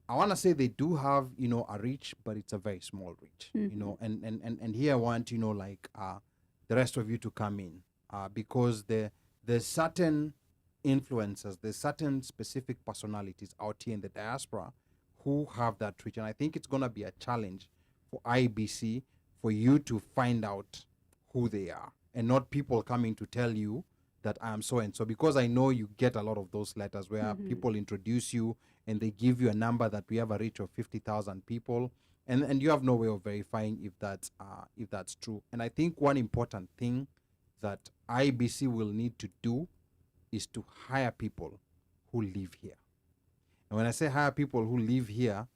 want to say they do have, a reach, but it's a very small reach, and here I want, the rest of you to come in, because there's certain influencers, there's certain specific personalities out here in the diaspora who have that reach. And I think it's going to be a challenge for IEBC for you to find out who they are, and not people coming to tell you that I am so and so, because I know you get a lot of those letters where people introduce you and they give you a number that we have a reach of 50,000 people, and you have no way of verifying if that's true. And I think one important thing that IEBC will need to do is to hire people who live here. And when I say hire people who live here,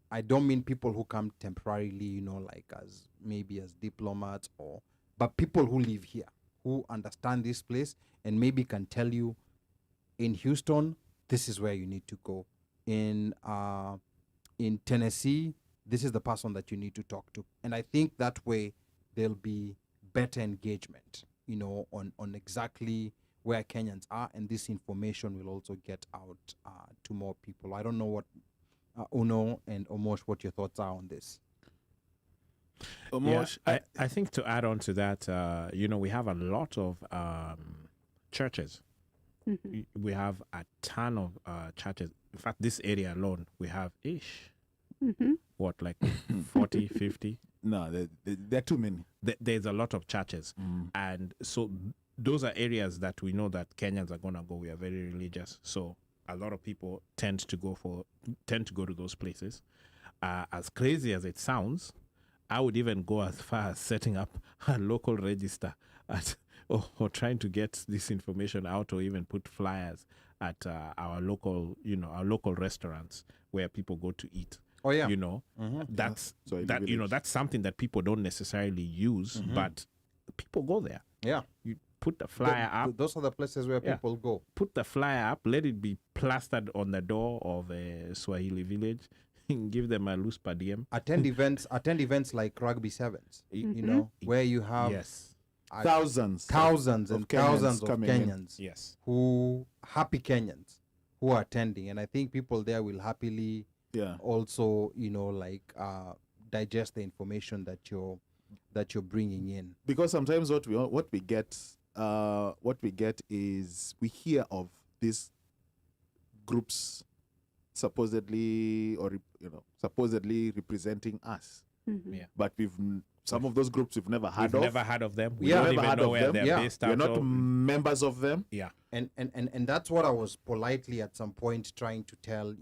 I don't mean people who come temporarily, as diplomats, but people who live here, who understand this place and maybe can tell you, in Houston, this is where you need to go. In Tennessee, this is the person that you need to talk to. And I think that way there'll be better engagement, on exactly where Kenyans are, and this information will also get out to more people. I don't know what Uno and Omosh, what your thoughts are on this. Yeah, I think to add on to that, we have a lot of churches. We have a ton of churches. In fact, this area alone, we have what, like 40, 50? No, there are too many. There's a lot of churches. And so those are areas that we know that Kenyans are going to go. We are very religious. So a lot of people tend to go to those places. As crazy as it sounds, I would even go as far as setting up a local register or trying to get this information out, or even put flyers at our local restaurants where people go to eat. Oh yeah. That's that's something that people don't necessarily use, but people go there. Yeah. You put the flyer up. Those are the places where people go. Put the flyer up, let it be plastered on the door of a Swahili village. Give them a loose per diem. Attend events like rugby sevens, where you have thousands and thousands of Kenyans, happy Kenyans who are attending. And I think people there will happily also, digest the information that you're bringing in. Because sometimes what we get is we hear of these groups supposedly representing us, but some of those groups we've never heard of. Never heard of them. We don't even know where they're based out of. We're not members of them. Yeah. And that's what I was politely at some point trying to tell,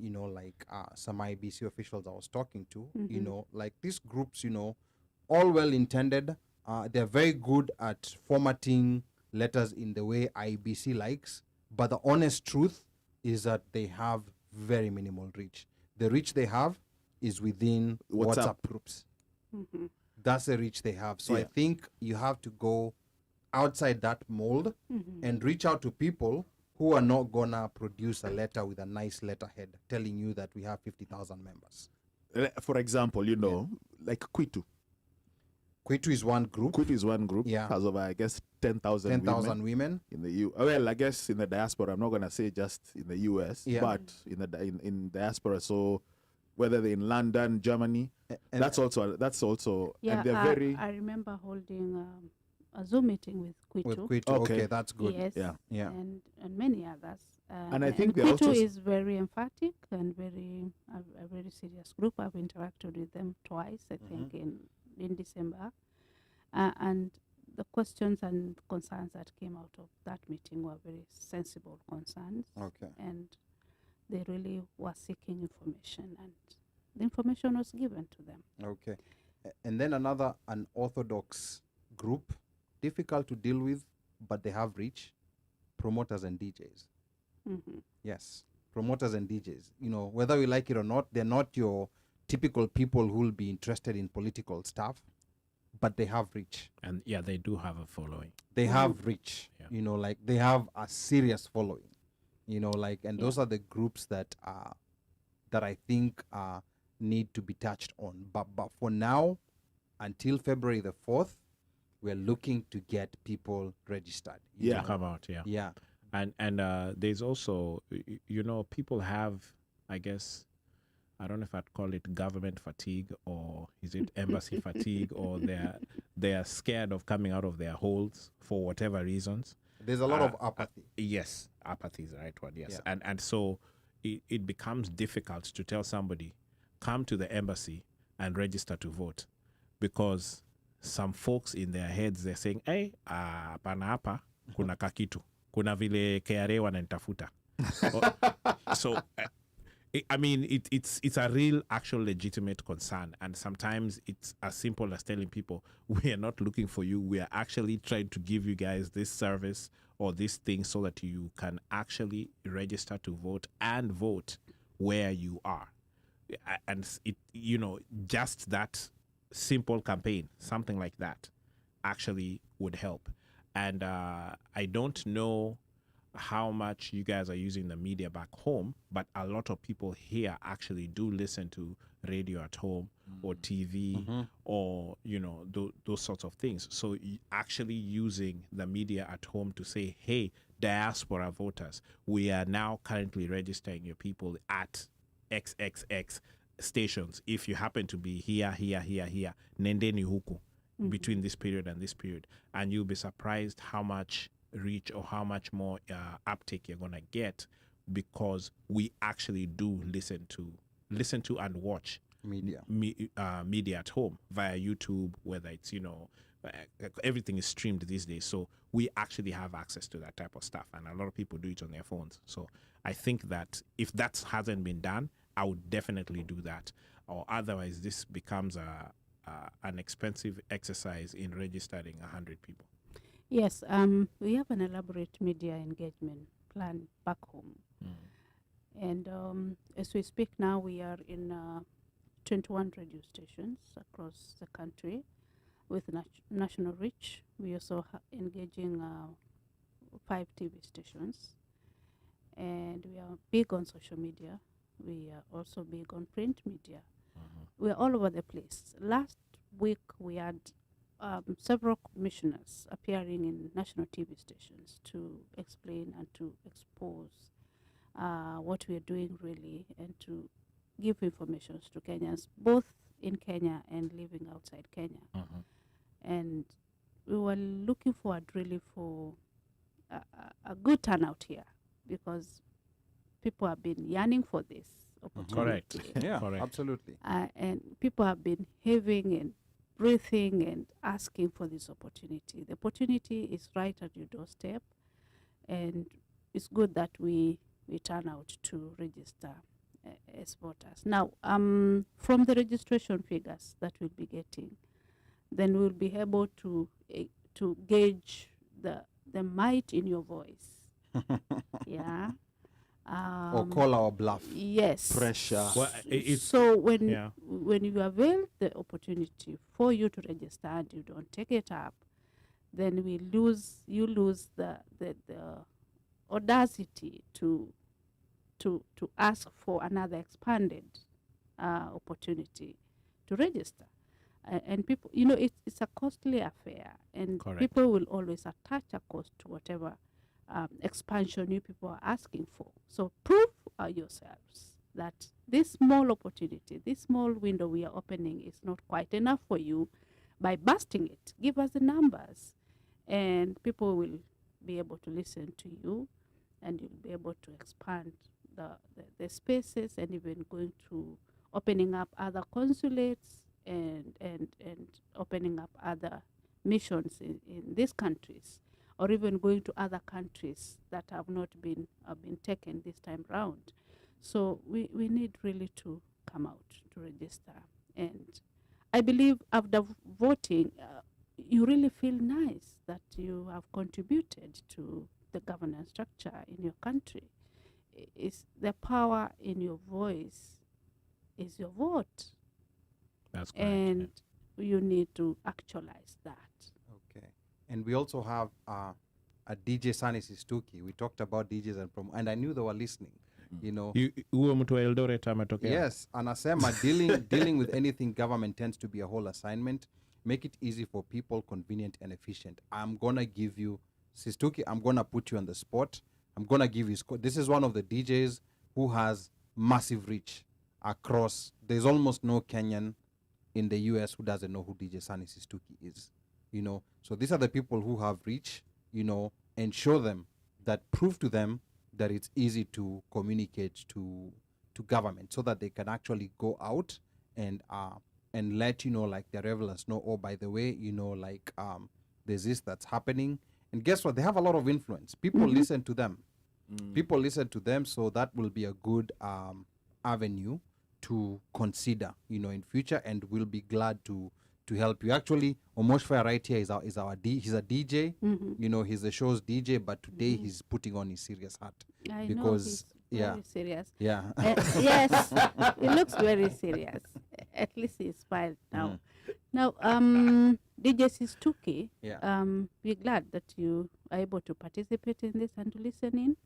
some IEBC officials I was talking to, these groups, all well intended. They're very good at formatting letters in the way IEBC likes, but the honest truth is that they have very minimal reach. The reach they have is within WhatsApp groups. That's the reach they have. So I think you have to go outside that mold and reach out to people who are not gonna produce a letter with a nice letterhead telling you that we have 50,000 members. For example, like Kwitu. Kwitu is one group. Yeah. Has over, I guess, 10,000 women in the Well, I guess in the diaspora. I'm not gonna say just in the US, but in diaspora. So whether they're in London, Germany, and that's also. Yeah, And they're very. I remember holding a Zoom meeting with With Kwitu. Quito. Okay. Okay, that's good. Yes. Yeah. Yeah. And many others. And I think they're Kwitu also is very emphatic and very a very serious group. I've interacted with them twice, I think, in December. And the questions and concerns that came out of that meeting were very sensible concerns. Okay. And they really were seeking information, and the information was given to them. Okay. And then another unorthodox group, difficult to deal with, but they have reach, promoters and DJs. Mm-hmm. Yes, promoters and DJs. You know, whether we like it or not, they're not your typical people who will be interested in political stuff, but they have reach. And yeah, they do have a following. They have reach. Yeah. You know, like they have a serious following. You know, like, and those are the groups that I think need to be touched on. But for now, until February the 4th, we're looking to get people registered. you Yeah. know. Come out, yeah. Yeah. And there's also, you know, people have, I guess, I don't know if I'd call it government fatigue, or is it embassy fatigue, or they're scared of coming out of their holes for whatever reasons. There's a lot of apathy. Yes, apathy is the right word. Yes, Yeah. and so it becomes difficult to tell somebody, come to the embassy and register to vote, because some folks in their heads they're saying, hey, pana hapa kuna kakitu, kuna vile KRA wananitafuta. So I mean, it's a real, actual, legitimate concern, and sometimes it's as simple as telling people, we are not looking for you. We are actually trying to give you guys this service or this thing so that you can actually register to vote and vote where you are. And it, you know, just that simple campaign, something like that, actually would help. And I don't know how much you guys are using the media back home, but a lot of people here actually do listen to radio at home or TV or, you know, those sorts of things. So actually using the media at home to say, hey, diaspora voters, we are now currently registering your people at XXX stations. If you happen to be here, nendeni huku, between this period and this period, and you'll be surprised how much reach or how much more uptake you're gonna get, because we actually do listen to and watch Media. media at home via YouTube, whether it's, you know, everything is streamed these days, so we actually have access to that type of stuff, and a lot of people do it on their phones. So I think that if that hasn't been done, I would definitely do that, or otherwise this becomes an expensive exercise in registering 100 people. Yes, we have an elaborate media engagement plan back home. And as we speak now, we are in 21 radio stations across the country with national reach. We also engaging 5 TV stations. And we are big on social media. We are also big on print media. We are all over the place. Last week, we had several commissioners appearing in national TV stations to explain and to expose what we are doing really, and to give information to Kenyans, both in Kenya and living outside Kenya. And we were looking forward really for a good turnout here, because people have been yearning for this opportunity. Correct. Yeah, Correct. absolutely. And people have been having and breathing and asking for this opportunity. The opportunity is right at your doorstep, and it's good that we turn out to register as voters. Now, from the registration figures that we'll be getting, then we'll be able to gauge the might in your voice. Yeah. Or call our bluff. Yes. Pressure. Well, it's, So when yeah. when you avail the opportunity for you to register and you don't take it up, then you lose the audacity to ask for another expanded opportunity to register. And people, you know, it's a costly affair, and Correct. people will always attach a cost to whatever expansion you people are asking for. So prove yourselves that this small opportunity, this small window we are opening is not quite enough for you by busting it. Give us the numbers. and people will be able to listen to you, and you'll be able to expand the spaces, and even going to opening up other consulates and opening up other missions in these countries, or even going to other countries that have not been taken this time round. So we need really to come out to register. And I believe after voting, you really feel nice that you have contributed to the governance structure in your country. Is the power in your voice is your vote. That's correct. And you need to actualize that. Okay. And we also have a DJ Sani Sistuki. We talked about DJs and I knew they were listening. You know. Huyo mtu wa Eldoret ametokea. Yes, anasema dealing with anything government tends to be a whole assignment. Make it easy for people, convenient and efficient. I'm gonna give you, Sistuki, I'm gonna put you on the spot. I'm gonna give you, this is one of the DJs who has massive reach across. There's almost no Kenyan in the US who doesn't know who DJ Sani Sistuki is. You know, so these are the people who have reach, you know, and show them that, prove to them that it's easy to communicate to government, so that they can actually go out and let, you know, like their revelers know, oh, by the way, you know, like there's this that's happening. And guess what? They have a lot of influence. People listen to them. People listen to them, so that will be a good avenue to consider, you know, in future, and we'll be glad to help you. Actually, Omoshfire right here he's a DJ. You know, he's the show's DJ, but today he's putting on his serious hat. I because know he's very serious. Yeah. Yes, it looks very serious. At least he's smiled now. Now, DJ Sistuki, we're glad that you are able to participate in this and to listen in,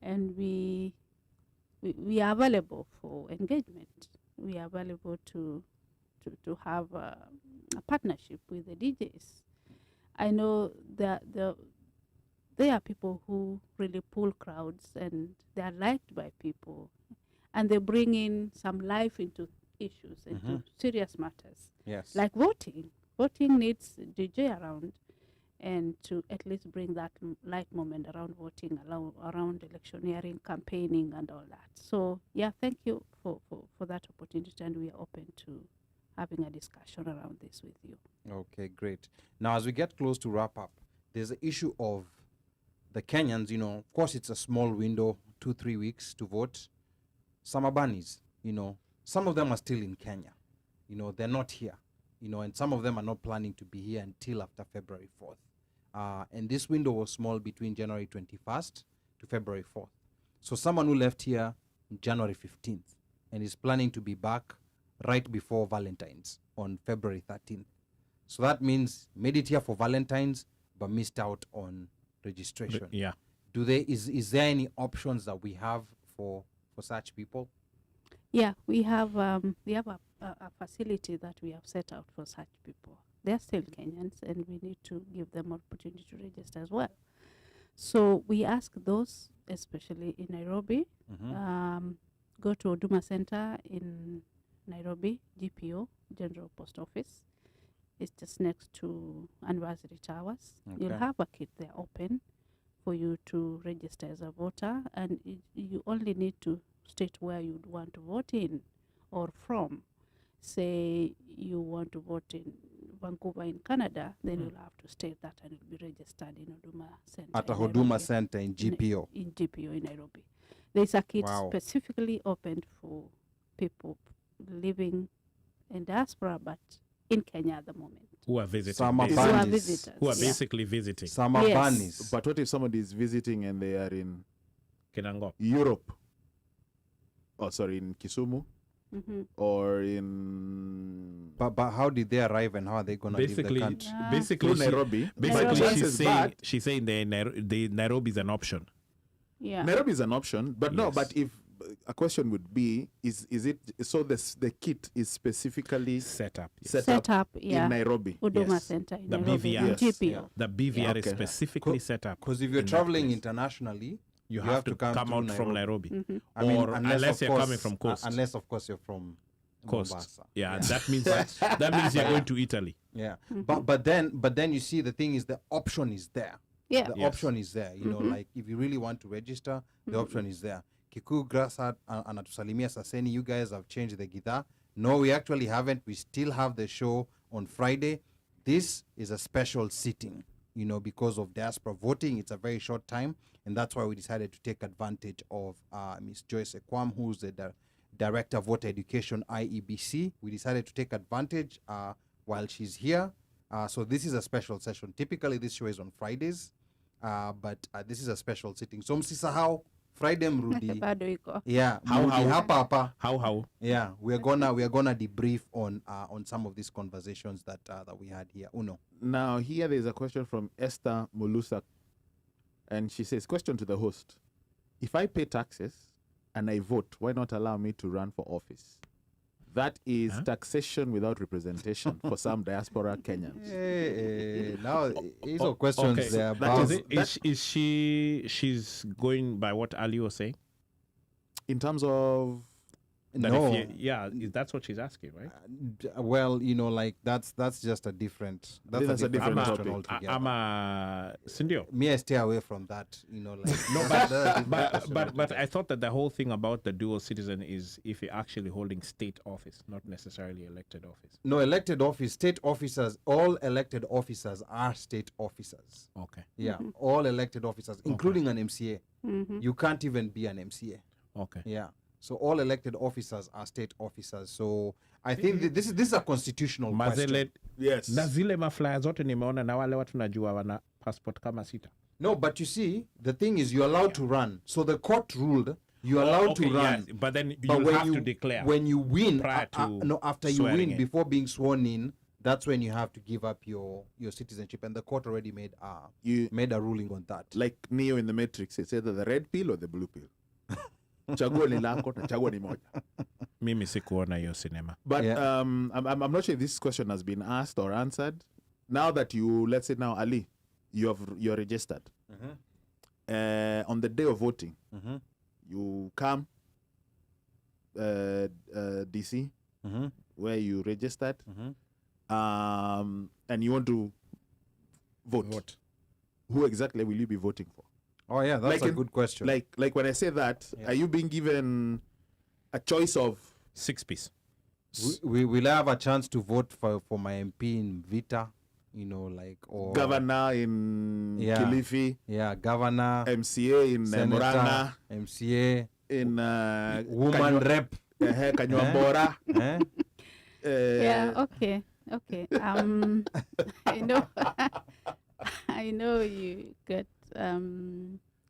and we are available for engagement. We are available to have a partnership with the DJs. I know that there are people who really pull crowds, and they are liked by people, and they bring in some life into issues, into serious matters. Yes. Like voting. Voting needs DJ around, and to at least bring that light moment around voting, around electioneering, campaigning, and all that. So, yeah, thank you for that opportunity, and we are open to having a discussion around this with you. Okay, great. Now, as we get close to wrap up, there's the issue of the Kenyans. You know, of course, it's a small window, 2-3 weeks to vote. Some are bunnies, you know. Some of them are still in Kenya. You know, they're not here. You know, and some of them are not planning to be here until after February 4th. And this window was small, between January 21st to February 4th. So someone who left here January 15th and is planning to be back right before Valentine's on February 13th. So that means made it here for Valentine's but missed out on registration. Yeah. Is there any options that we have for such people? Yeah, we have a facility that we have set out for such people. They're still Kenyans, and we need to give them opportunity to register as well. So we ask those, especially in Nairobi, go to Huduma Center in Nairobi, GPO, General Post Office. It's just next to Anniversary Towers. Okay. You'll have a kit there open for you to register as a voter, and you only need to state where you'd want to vote in or from. Say you want to vote in Vancouver in Canada, then you'll have to state that, and it'll be registered in Huduma Center. At a in Huduma Nairobi. Center in GPO. In GPO in Nairobi. There's a kit Wow. specifically opened for people living in diaspora but in Kenya at the moment. Who are visiting. Some are Who are bunnies. visitors. Who are yeah. basically visiting. Some are Yes. bunnies. But what if somebody is visiting and they are in Kinango. Europe? Oh, sorry, in Kisumu Mm-hmm. or in But how did they arrive, and how are they going to leave the Basically, country? basically, through Nairobi. basically But chances bad, she's saying the Nairobi is an option. Yeah. Nairobi is an option, but no. Yes. But if a question would be, is it so? The kit is specifically Set up. Yes. Set up, yeah. in Nairobi. Huduma Yes. Center in The Nairobi. BVR. in GPO. Yeah. The BVR is Okay. specifically set up. Because if you're in that traveling place. internationally, you have to come through out from Nairobi. Mm-hmm. I mean, Or unless you're coming from coast. Unless, of course, you're from Coast. Mombasa. Yeah, that means that means you're going to Italy. Yeah, but then you see the thing is the option is there. Yeah. The Yes. option is there. You know, like if you really want to register, the option is there. Kiku Grasat anatusalimia saseni, you guys have changed the githa. No, we actually haven't. We still have the show on Friday. This is a special sitting, you know, because of diaspora voting. It's a very short time, and that's why we decided to take advantage of Miss JOYCE EKUAM, who's the Director of Voter Education, IEBC. We decided to take advantage while she's here. So this is a special session. Typically, this show is on Fridays, but this is a special sitting. So msisahau Friday mrudi. Bado iko. Yeah, How- mrudi hapa hapa. How? Yeah, we're gonna debrief on some of these conversations that we had here. Uno. Now, here there's a question from Esther Mulusa, and she says, question to the host. If I pay taxes and I vote, why not allow me to run for office? That is taxation without representation for some diaspora Kenyans. Now, hizo questions Okay, there. that is about- it. She's going by what Ali was saying? In terms of That No. That's what she's asking, right? Well, you know, like that's just a different. That's a different topic. question altogether. I'm a Sindio. Me, I stay away from that. You know, like no, But I thought that the whole thing about the dual citizen is if you're actually holding state office, not necessarily elected office. no elected office, state officers. All elected officers are state officers. Okay. Yeah, all elected officers, including an MCA. Mm-hmm. You can't even be an MCA. Okay. Yeah. So all elected officers are state officers. So I think this is a constitutional question. Mazele, yes. na zile maflyer zote nimeona na wale watu najua wana passport kama sita. No, but you see, the thing is, you're allowed to run. So the court ruled you're allowed to run. Yeah, but then But you have to declare. when you win, prior to no, after you swearing win, in. before being sworn in, that's when you have to give up your citizenship. And the court already made a ruling on that. Like Neo in the Matrix, it's either the red pill or the blue pill. Chaguo ni lako na chaguo ni moja. Mimi sikuona hiyo cinema. But Yeah. I'm not sure if this question has been asked or answered. Now that let's say now, Ali, you're registered. On the day of voting, you come DC, where you registered, and you want to vote. Who exactly will you be voting for? Oh yeah, that's Like a good question. Like when I say that, Yeah. are you being given a choice of 6 piece. we will have a chance to vote for my MP in Vita, you know, like or governor in Yeah. Kilifi, governor, MCA in senator, Murang'a, MCA, in woman rep. Kanywambora? eh? Yeah, okay. I know I know you get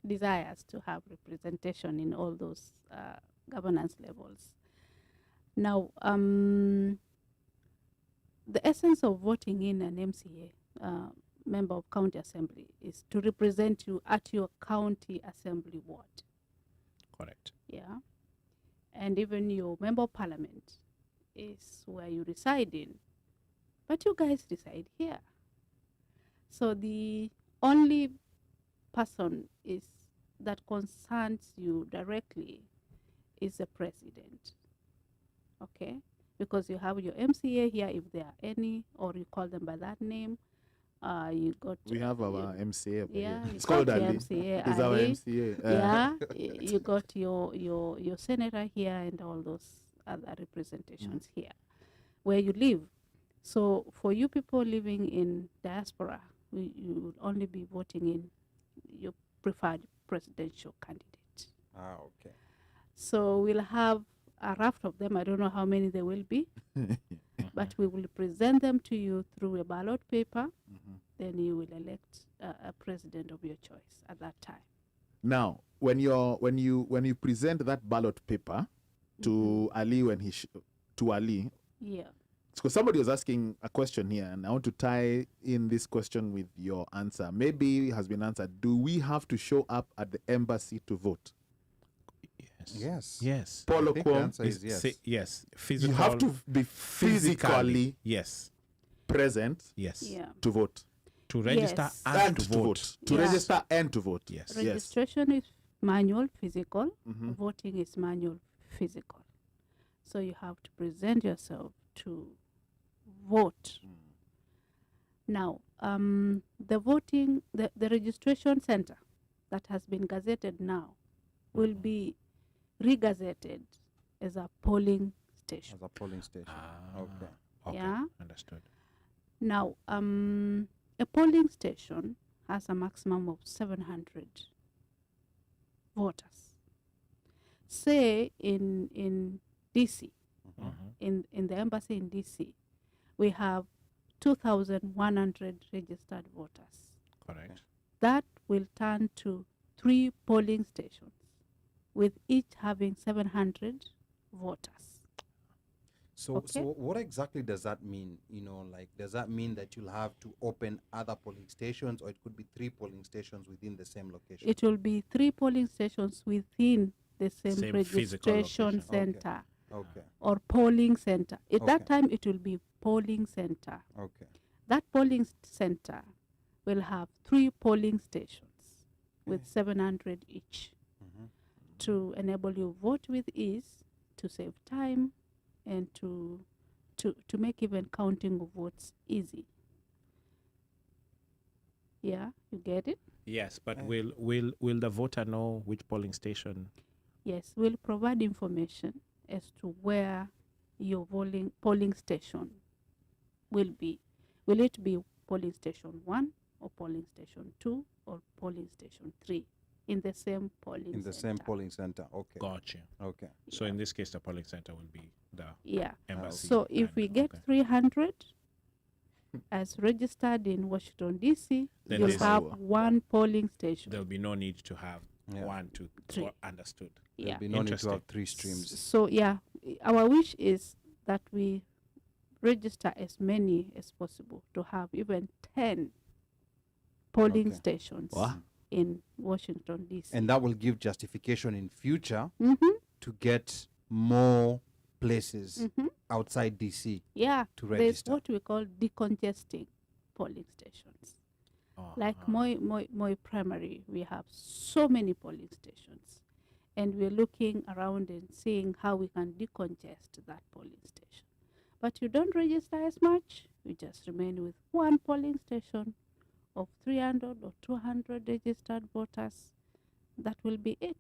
desires to have representation in all those governance levels. Now, the essence of voting in an MCA, member of county assembly, is to represent you at your county assembly ward. Correct. Yeah. And even your member of parliament is where you reside in. But you guys reside here. So the only person that concerns you directly is the president. Okay? Because you have your MCA here, if there are any, or you call them by that name. You got We have our MCA. over yeah, here. you It's called got your Ali. MCA, It's our Ali. MCA. You got your senator here and all those other representations here where you live. So for you people living in diaspora, you will only be voting in your preferred presidential candidate. Okay. So we'll have a raft of them. I don't know how many there will be, but we will present them to you through a ballot paper. Then you will elect a president of your choice at that time. Now, when you present that ballot paper to Ali to Ali, Yeah. because somebody was asking a question here, and I want to tie in this question with your answer. Maybe it has been answered. Do we have to show up at the embassy to vote? Yes. Yes. Paul I think the Okwom, answer is yes. Yes. you Physical. have to be physically Yes. present Yes. Yeah. to vote. To register Yes. and to vote. To Yeah. register and to vote. Yes. Registration is manual, physical. Mhm. Voting is manual, physical. So you have to present yourself to vote. Now, the registration center that has been gazetted now will be re-gazetted as a polling station. As a polling station. Okay. Okay. Yeah. Understood. Now, a polling station has a maximum of 700 voters. Say in DC, in the embassy in DC, we have 2,100 registered voters. Correct. That will turn to 3 polling stations, with each having 700 voters. So, Okay. so what exactly does that mean? Like, does that mean that you'll have to open other polling stations, or it could be 3 polling stations within the same location? It will be 3 polling stations within the same Same physical registration location. center Okay. or polling center. At Okay. that time, it will be polling center. Okay. That polling center will have 3 polling stations with 700 each to enable you vote with ease, to save time, and to make even counting of votes easy. Yeah, you get it? Yes, but will the voter know which polling station? Yes, we'll provide information as to where your polling station will be. Will it be polling station 1 or polling station 2 or polling station 3 in the same polling In the center? same polling center. Okay. Gotcha. Okay. So in this case, the polling center will be the Yeah. embassy. So if we and- get okay. 300 as registered in Washington, D.C., Then you'll there's have no- 1 polling station. there'll be no need to have Yeah. 1, 2, 3. 3. Understood. Yeah. There'll be no need to Interesting. have 3 streams. So yeah, our wish is that we register as many as possible to have even 10 polling Okay. stations Wow. in Washington, D.C. And that will give justification in future Mhm, to get more places mhm. outside DC Yeah, to there's register. what we call decongesting polling stations. Like Uh-huh. Moi Primary, we have so many polling stations. And we're looking around and seeing how we can decongest that polling station. But you don't register as much, you just remain with 1 polling station of 300 or 200 registered voters. That will be it.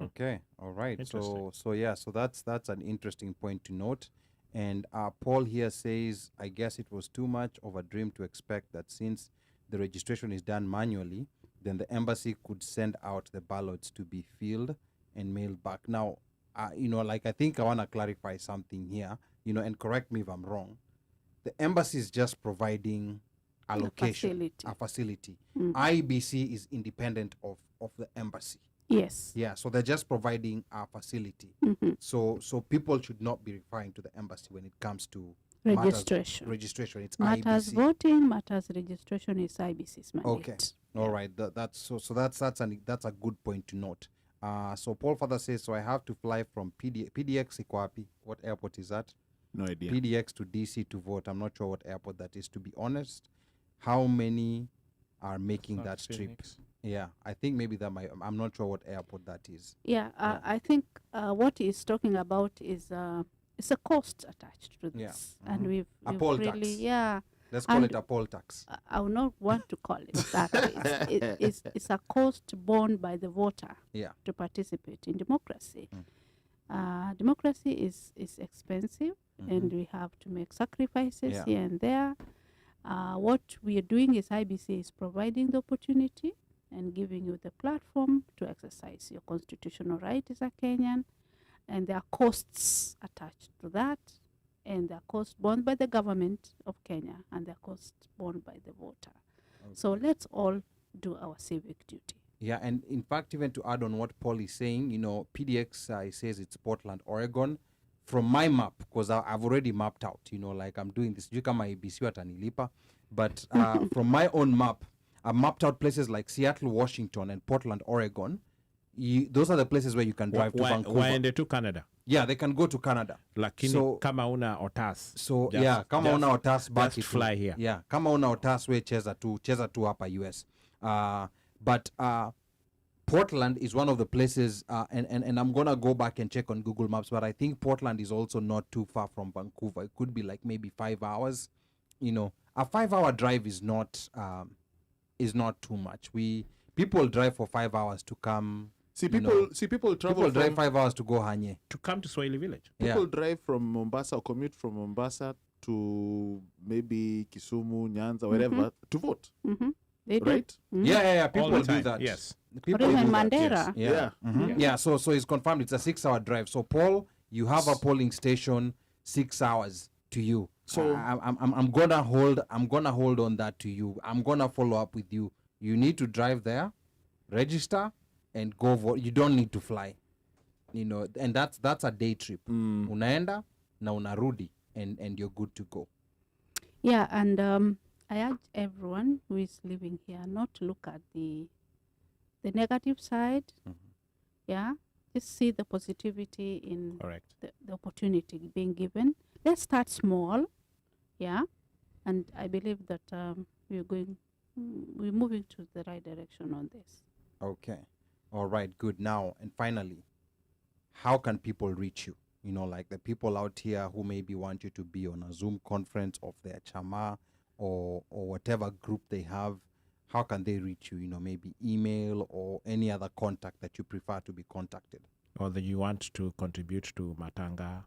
Okay, all right. So Interesting. so yeah, so that's an interesting point to note. And Paul here says, I guess it was too much of a dream to expect that since the registration is done manually, then the embassy could send out the ballots to be filled and mailed back. Now, like, I think I want to clarify something here, and correct me if I'm wrong. The embassy is just providing a The location, facility. a facility. Mm. IEBC is independent of the embassy. Yes. Yeah, so they're just providing a facility. Mhm. So people should not be referring to the embassy when it comes to Registration. registration. It's Matters IEBC. voting, matters registration is IBC's mandate. Okay. All right. That's a good point to note. So Paul Father says, so I have to fly from PDX Ikwapi. What airport is that? No idea. PDX to DC to vote. I'm not sure what airport that is, to be honest. How many are making that trip? Phoenix. Yeah, I think maybe I'm not sure what airport that is. Yeah, Yeah. I think what he's talking about is it's a cost attached to Yeah. this, and Mhm. we've A poll really tax. yeah. Let's call And it a poll tax. I would not want to call it that. It's a cost borne by the voter Yeah. to participate in democracy. Mm. Democracy is expensive, and Mhm. we have to make sacrifices Yeah. here and there. What we are doing is IBC is providing the opportunity and giving you the platform to exercise your constitutional right as a Kenyan, and there are costs attached to that, and there are costs borne by the government of Kenya, and there are costs borne by the voter. So let's all do our civic duty. Yeah, and in fact, even to add on what Paul is saying, PDX says it's Portland, Oregon. From my map, because I've already mapped out, like I'm doing this. You come IEBC watanilipa, but from my own map, I mapped out places like Seattle, Washington, and Portland, Oregon. Those are the places where you can drive to Vancouver. Waende to Canada. Yeah, they can go to Canada. Lakini So- kama una otas. So Just- yeah, kama just- una otas back just fly here. Yeah, kama una otas we cheza tu hapa US. But Portland is one of the places, and I'm gonna go back and check on Google Maps, but I think Portland is also not too far from Vancouver. It could be like maybe 5 hours. You know, a 5-hour drive is not too much. People drive for 5 hours to come. People travel People drive from, 5 hours to go Hanye. To come to Swahili Village. people Yeah. drive from Mombasa or commute from Mombasa to maybe Kisumu, Nyanza, wherever to vote, They do. right? Yeah. All People the do time. that. Yes. Or People even do that. Mandera. Yeah. Yeah. Yeah. So it's confirmed. It's a 6-hour drive. So Paul, you have a polling station 6 hours to you. So- I'm gonna hold on that to you. I'm gonna follow up with you. You need to drive there, register, and go vote. You don't need to fly. You know, and that's a day trip. Unaenda na unarudi, and you're good to go. Yeah, and I urge everyone who is living here not to look at the negative side. Yeah, just see the positivity in Correct. the opportunity being given. Let's start small. Yeah, and I believe that we're moving to the right direction on this. Okay. All right. Good. Now and finally, how can people reach you? You know, like the people out here who maybe want you to be on a Zoom conference of their chama or whatever group they have. How can they reach you? You know, maybe email or any other contact that you prefer to be contacted. Or that you want to contribute to Matanga.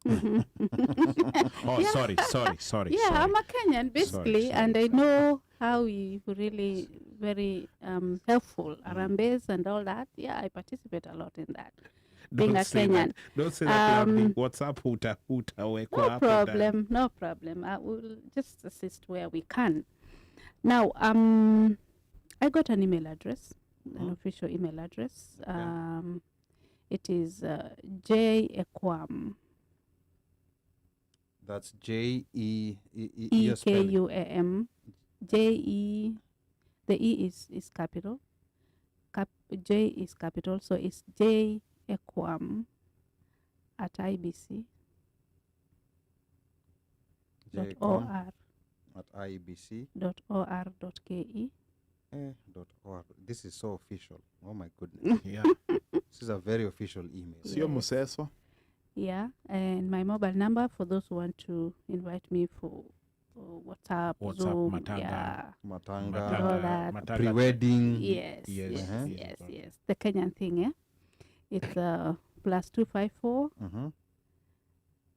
Mhm. Oh, Yeah. sorry. Yeah, sorry. I'm a Kenyan basically, and I know how we really very helpful Arambes and all that. Yeah, I participate a lot in that. Being a say Kenyan. that. Don't say that loudly. Um, What's up, Huta? Wake No up. problem, no problem. I will just assist where we can. Now, I got an email address, an official email address. It is JEKUAM, That's JEKUAM. EKUAM. The E is capital. J is capital, so it's JEKUAM at IBC. JEKUAM at IEBC. .or.ke. .org. This is so official. Oh my goodness. Yeah. This is a very official email. Sio Museso. Yeah, and my mobile number for those who want to invite me for WhatsApp, Zoom, Matanga. yeah, Matanga, all that. Matanga. pre-wedding. Yes, Yes, yes, uh-huh. yes, yes. The Kenyan thing, yeah. It's +254 Mhm,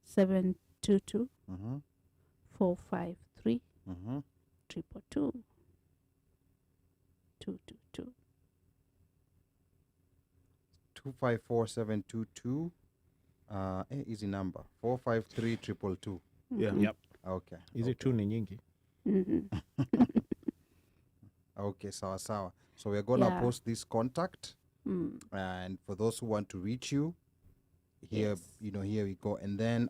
722 mhm, 453 mhm. 222 222. 254722. Easy number. 453 Yeah. Yep. Okay. Is it two ni nyingi? Okay, sawa. So we're gonna Yeah. post this contact, Mm. and for those who want to reach you, here, Yes. here we go. And then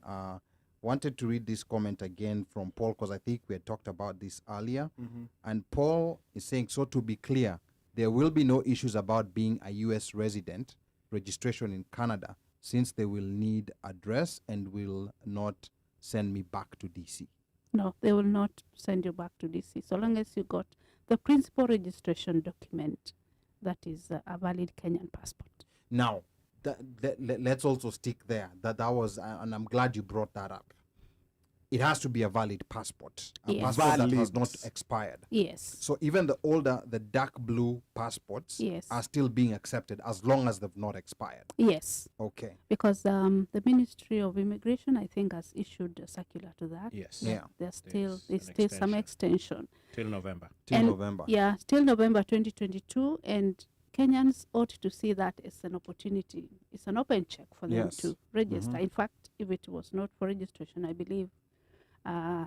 wanted to read this comment again from Paul because I think we had talked about this earlier. And Paul is saying, so to be clear, there will be no issues about being a U.S. resident, registration in Canada, since they will need address and will not send me back to DC. No, they will not send you back to DC so long as you got the principal registration document that is a valid Kenyan passport. Now, let's also stick there. That was, and I'm glad you brought that up. It has to be a valid passport, a Yes. passport that has Valid. not expired. Yes. So even the older, the dark blue passports Yes. are still being accepted as long as they've not expired. Yes. Okay. Because the Ministry of Immigration, I think, has issued a circular to that. Yes. that Yeah. There's still There's an some extension. Till November. Till And- November. Yeah, still November 2022, and Kenyans ought to see that as an opportunity. It's an open check for them Yes. to register. In fact, if it was not for registration, I believe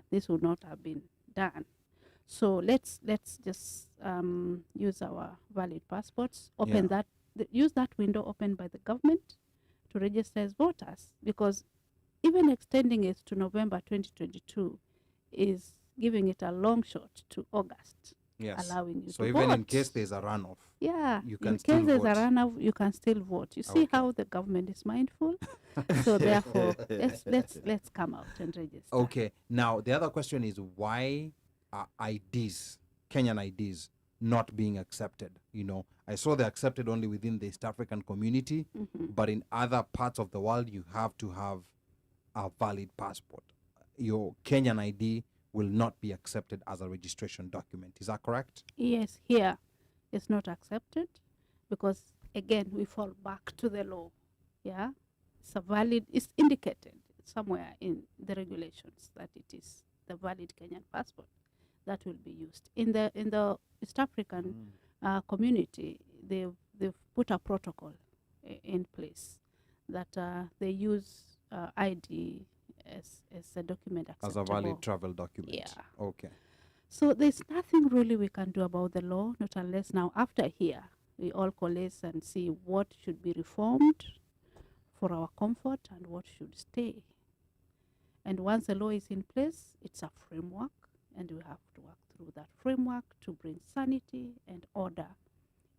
this would not have been done. So let's just use our valid passports. Open Yeah. use that window opened by the government to register as voters, because even extending it to November 2022 is giving it a long shot to August, Yes. allowing you So to even vote. in case there's a runoff. Yeah, You in can case still there's vote. a runoff, you can still vote. You see Okay. how the government is mindful. So therefore, let's come out and register. Okay. Now the other question is why are IDs, Kenyan IDs, not being accepted? You know, I saw they're accepted only within the East African community, but in other parts of the world, you have to have a valid passport. Your Kenyan ID will not be accepted as a registration document. Is that correct? Yes, here it's not accepted because, again, we fall back to the law. Yeah, it's indicated somewhere in the regulations that it is the valid Kenyan passport that will be used. In the East African community, they've put a protocol in place that they use ID as a document acceptable. As a valid travel document. Yeah. Okay. So there's nothing really we can do about the law, not unless now after here we all coalesce and see what should be reformed for our comfort and what should stay. And once the law is in place, it's a framework, and we have to work through that framework to bring sanity and order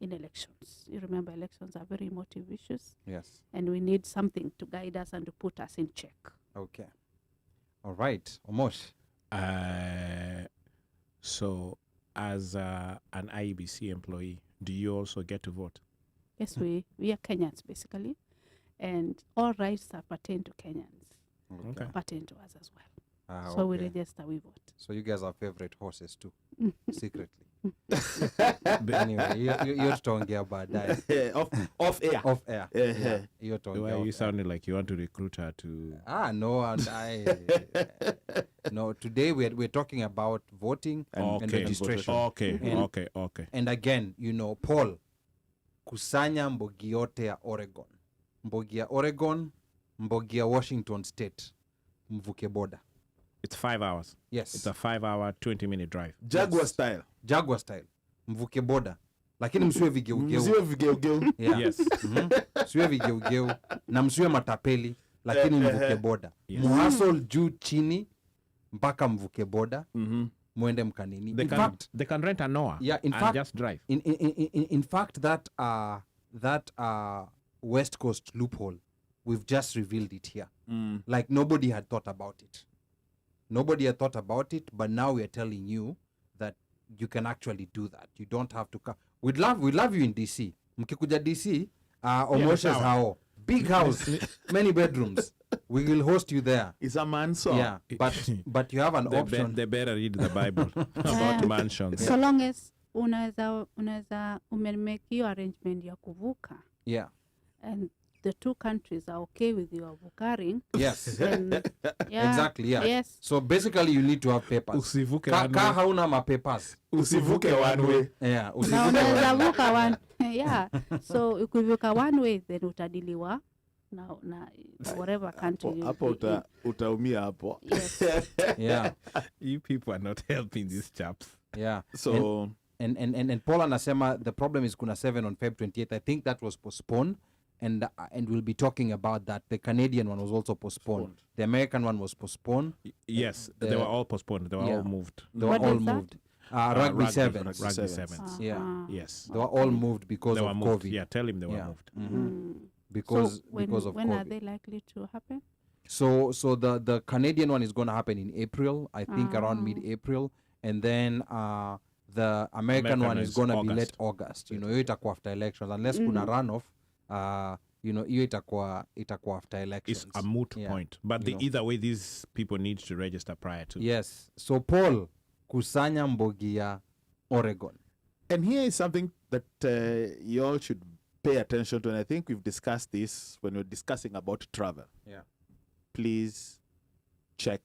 in elections. You remember, elections are very emotive issues, Yes. and we need something to guide us and to put us in check. Okay. All right. Omosh. So, as an IEBC employee, do you also get to vote? Yes, we are Kenyans basically, and all rights that pertain to Kenyans Okay. pertain to us as well. Ah, So we okay. register, we vote. So you guys are favorite horses too, secretly. Anyway, you're tutaongea baadaye. Off air. Off air. Yeah. Yeah, you're tutaongea Why are off you air. sounding like you want to recruit her to? No, and no. Today we're talking about voting and Okay. registration. Okay, And- okay. And again, Paul, kusanya mbogi yote ya Oregon, mbogi ya Oregon, mbogi ya Washington State, mvuke boda. It's 5 hours. Yes. It's a 5-hour, 20-minute drive. Jaguar style. Jaguar style, mvuke boda, lakini msiwe vigeugeu. Msiwe vigeugeu. Yeah. Yes. Msiwe vigeugeu na msiwe matapeli, lakini mvuke boda. Yes. Muhasol juu chini mpaka mvuke boda, Mhm. mwende mkanini. They can rent a Noah Yeah, in and fact- just drive. In fact, that West Coast loophole, we've just revealed it here. Like nobody had thought about it. Nobody had thought about it, but now we are telling you that you can actually do that. You don't have to come. We'd love you in DC. Mkikuja DC, Omosha's sawa. hao. Big house, many bedrooms. We will host you there. It's a man song. Yeah, but you have an option. They better read the Bible about mansions. So long as unaweza umemake hiyo arrangement ya kuvuka Yeah. and the two countries are okay with your vukaring, Yes. then yeah, Exactly. Yeah. yes, So basically, you need to have papers. Usivuke Ka one way. hauna mapapers. Usivuke one way. Yeah. na Usivuke one. unaweza vuka one yeah, so ukivuka one way then utadiliwa na whatever country you Hapo be in. utaumia hapo. Yes. Yeah. You people are not helping these chaps. Yeah. So And Paul anasema the problem is kuna 7 on Feb 28th. I think that was postponed, and we'll be talking about that. The Canadian one was also postponed. The American one was postponed. Yes, The- they were all postponed. They were Yeah. all moved. They were What all is that? moved. Rugby sevens. Rugby Sevens. sevens. Yeah. Uh-huh. Yes. They were all moved because They were of moved. COVID. Yeah, tell him they were Yeah. moved. Mm. Because So when of when are COVID. they likely to happen? So the Canadian one is going to happen in April, I think around mid-April, and then the American one is going to be late August. Hiyo itakuwa after elections, unless kuna runoff. Hiyo itakuwa after elections. It's a moot Yeah. point. But either way, these people need to register prior to. Yes. So Paul, kusanya mbogi ya Oregon. and here is something that you all should pay attention to, and I think we've discussed this when we're discussing about travel. Yeah. Please check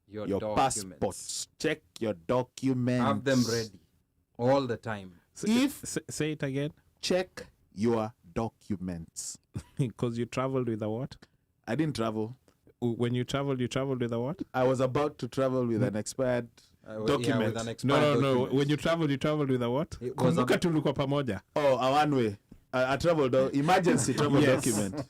Your your documents. passports. Check your documents. Have them ready all the time. Say it again. Check your documents. Because you traveled with a what? I didn't travel. When you traveled with a what? I was about to travel with an expired document. Yeah, with an No. expired document. When you traveled with a what? It was Kumbuka a- tulikuwa pamoja. Oh, a one way. A travel emergency travel Yes. document.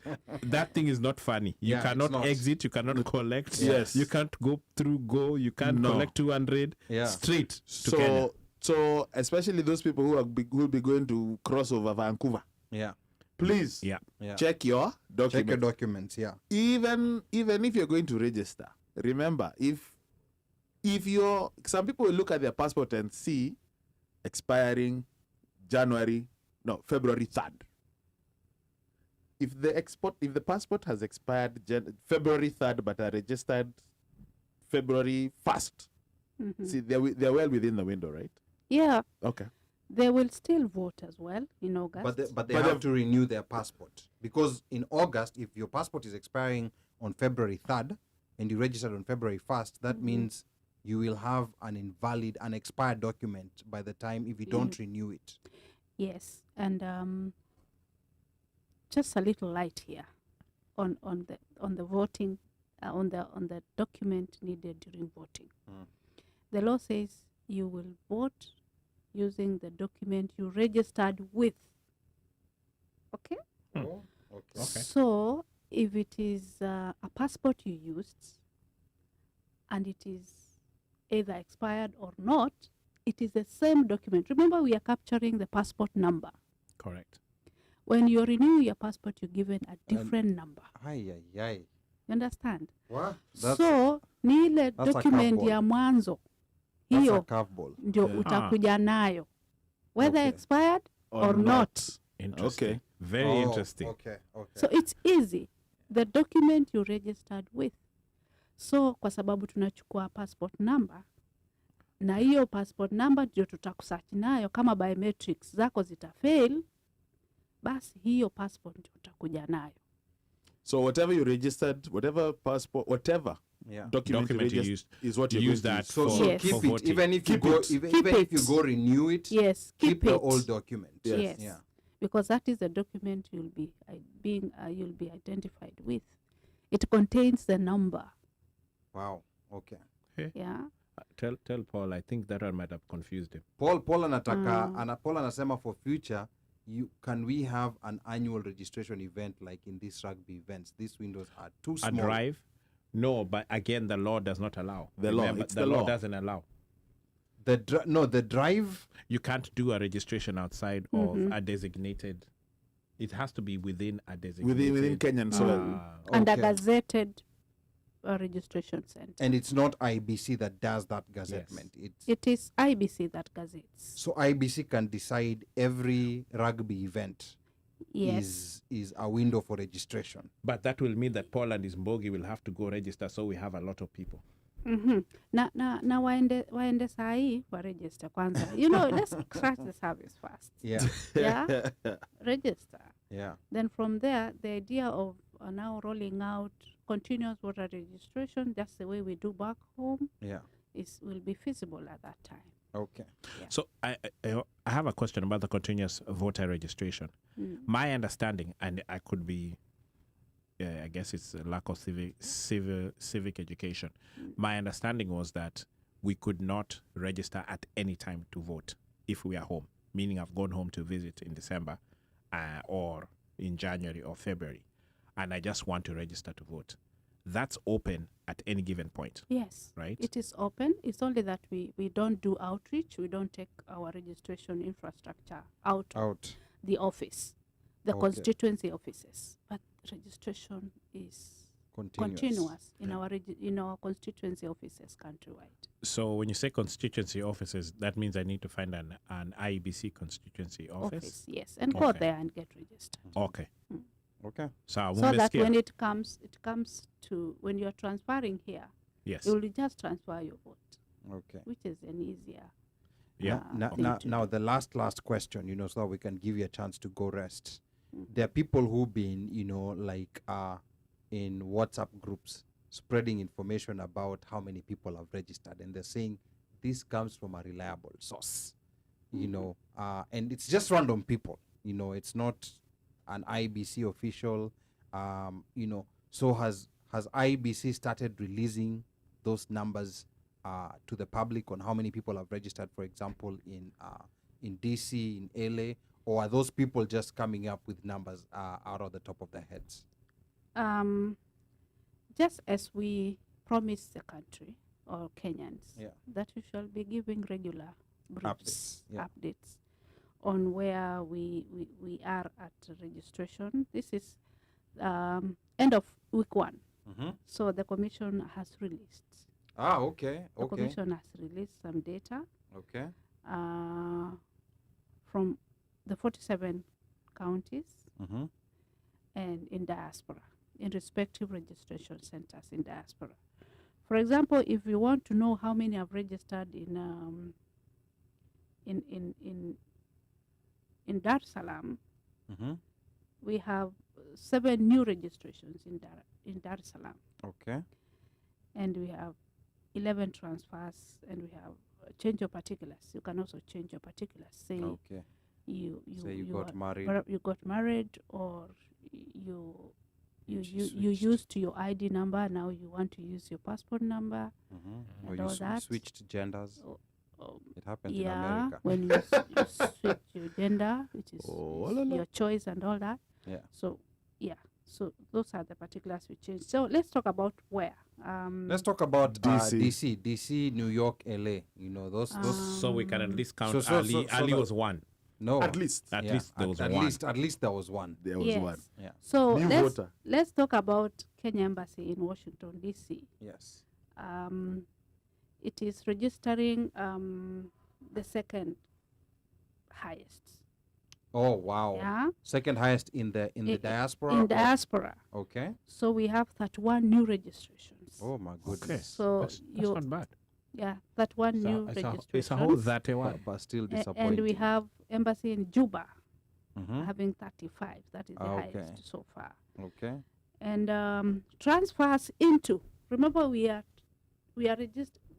That thing is not funny. You Yeah, it's cannot not. exit. You cannot collect. Yes. You can't go through Go. You can't No. collect 200. Yeah. Straight to Kenya. So especially those people who will be going to cross over Vancouver. Yeah. Please Yeah. Yeah. check your documents. Check your documents. Yeah. Even if you're going to register, remember if some people will look at their passport and see expiring January No, February 3rd. If the passport has expired February 3rd but are registered February 1st, see, they're well within the window, right? Yeah, Okay. they will still vote as well in August. But they have to renew their passport, because in August, if your passport is expiring on February 3rd and you registered on February 1st, that means you will have an invalid, an expired document by the time if you don't renew it. Yes, and just a little light here on the voting, on the document needed during voting. The law says you will vote using the document you registered with. Okay? Oh, okay. So if it is a passport you used and it is either expired or not, it is the same document. Remember, we are capturing the passport number. Correct. When you renew your passport, you're given a different number. Ay. You understand? What? So ni ile that's a document curveball. ya mwanzo That's a hiyo curveball. ndio utakuja nayo, whether Okay. expired or not. Interesting. Okay. Very Oh, interesting. Okay. So it's easy, the document you registered with. So kwa sababu tunachukua passport number, na hiyo passport number ndio tutakusearch nayo. Kama biometrics zako zitafail, basi hiyo passport ndio utakuja nayo. So whatever you registered, whatever passport, whatever Yeah. document you used is what you use that So, for, Yes. keep for it, voting. even if you Keep go, it. even Keep if you it. go renew it. Yes, keep it. the old document. Yes. Yeah. Because that is the document you'll be you'll be identified with. It contains the number. Wow. Okay. Yeah. Tell Paul, I think that one might have confused him. Paul anataka Paul anasema for future, can we have an annual registration event like in these rugby events? These windows are too A small. drive? No, but again, the law does not allow. The law, Remember, it's the the law law. doesn't allow. The drive. You can't do a registration outside of a designated. It has to be within a designated. within Kenyan soil. And a Okay. gazetted registration center. And it's not IBC that does that gazettement. It is IBC that gazettes. So IBC can decide every rugby event Yes. is a window for registration. But that will mean that Paul and his Mbogi will have to go register, so we have a lot of people. Na waende sahi wa register kwanza. Let's scratch the service first. Yeah. Yeah. Register. Yeah. Then from there, the idea of now rolling out continuous voter registration, just the way we do back home, Yeah. will be feasible at that time. Okay. So I have a question about the continuous voter registration. My understanding, and I could be, I guess it's a lack of civic education. My understanding was that we could not register at any time to vote if we are home, meaning I've gone home to visit in December or in January or February, and I just want to register to vote. That's open at any given point. Yes. Right. It is open. It's only that we don't do outreach. We don't take our registration infrastructure out the office, the Okay. constituency offices. But registration is continuous in our constituency offices countrywide. So when you say constituency offices, that means I need to find an IEBC constituency office. Yes, and go Okay. there and get registered. Okay. Okay. So that when it comes to when you're transferring here, yes. you will just transfer your vote, Okay. which is an easier. Yeah. Now the last question, so that we can give you a chance to go rest. There are people who've been, in WhatsApp groups spreading information about how many people have registered, and they're saying this comes from a reliable source, and it's just random people, it's not an IBC official, so has IBC started releasing those numbers to the public on how many people have registered, for example, in DC, in LA, or are those people just coming up with numbers out of the top of their heads? Just as we promised the country or Kenyans that we shall be giving regular briefs, updates on where we are at registration. This is end of week 1. So the commission has released. Okay. The commission has released some data Okay. from the 47 counties Mm-hmm. and in diaspora, in respective registration centers in diaspora. For example, if you want to know how many have registered in Dar es Salaam, Mm-hmm. we have 7 new registrations in Dar es Salaam, Okay. and we have 11 transfers, and we have change your particulars. You can also change your particulars. Say Okay. you Say you got are- married. you got married, or you switched. used your ID number. Now you want to use your passport number. Mm-hmm. Or And you, all you that. switched genders. Oh, It happens in yeah, America. when you, you switch your gender, which is, Oh, is la, la. your choice and all that. Yeah. So yeah, so those are the particulars we changed. So let's talk about where. Let's talk about DC. DC, New York, LA. You know those. So we can at least count So- so- Ali. so- so Ali that- was one. No. At least At Yeah, least there was at one. least there was one. there was yes. one. Yeah. So New let's voter. let's talk about Kenya Embassy in Washington D.C. Yes. It is registering the second highest. Oh wow. Yeah, Second highest in the diaspora. in or- diaspora. Okay. So we have 31 new registrations. Oh my goodness. Okay. So That's you not bad. yeah, 31 new It's a registrations. whole 31. But still A- disappointing. and we have embassy in Juba Mhm. having 35. That is the Okay. highest so far. Okay. And transfers into. Remember, we are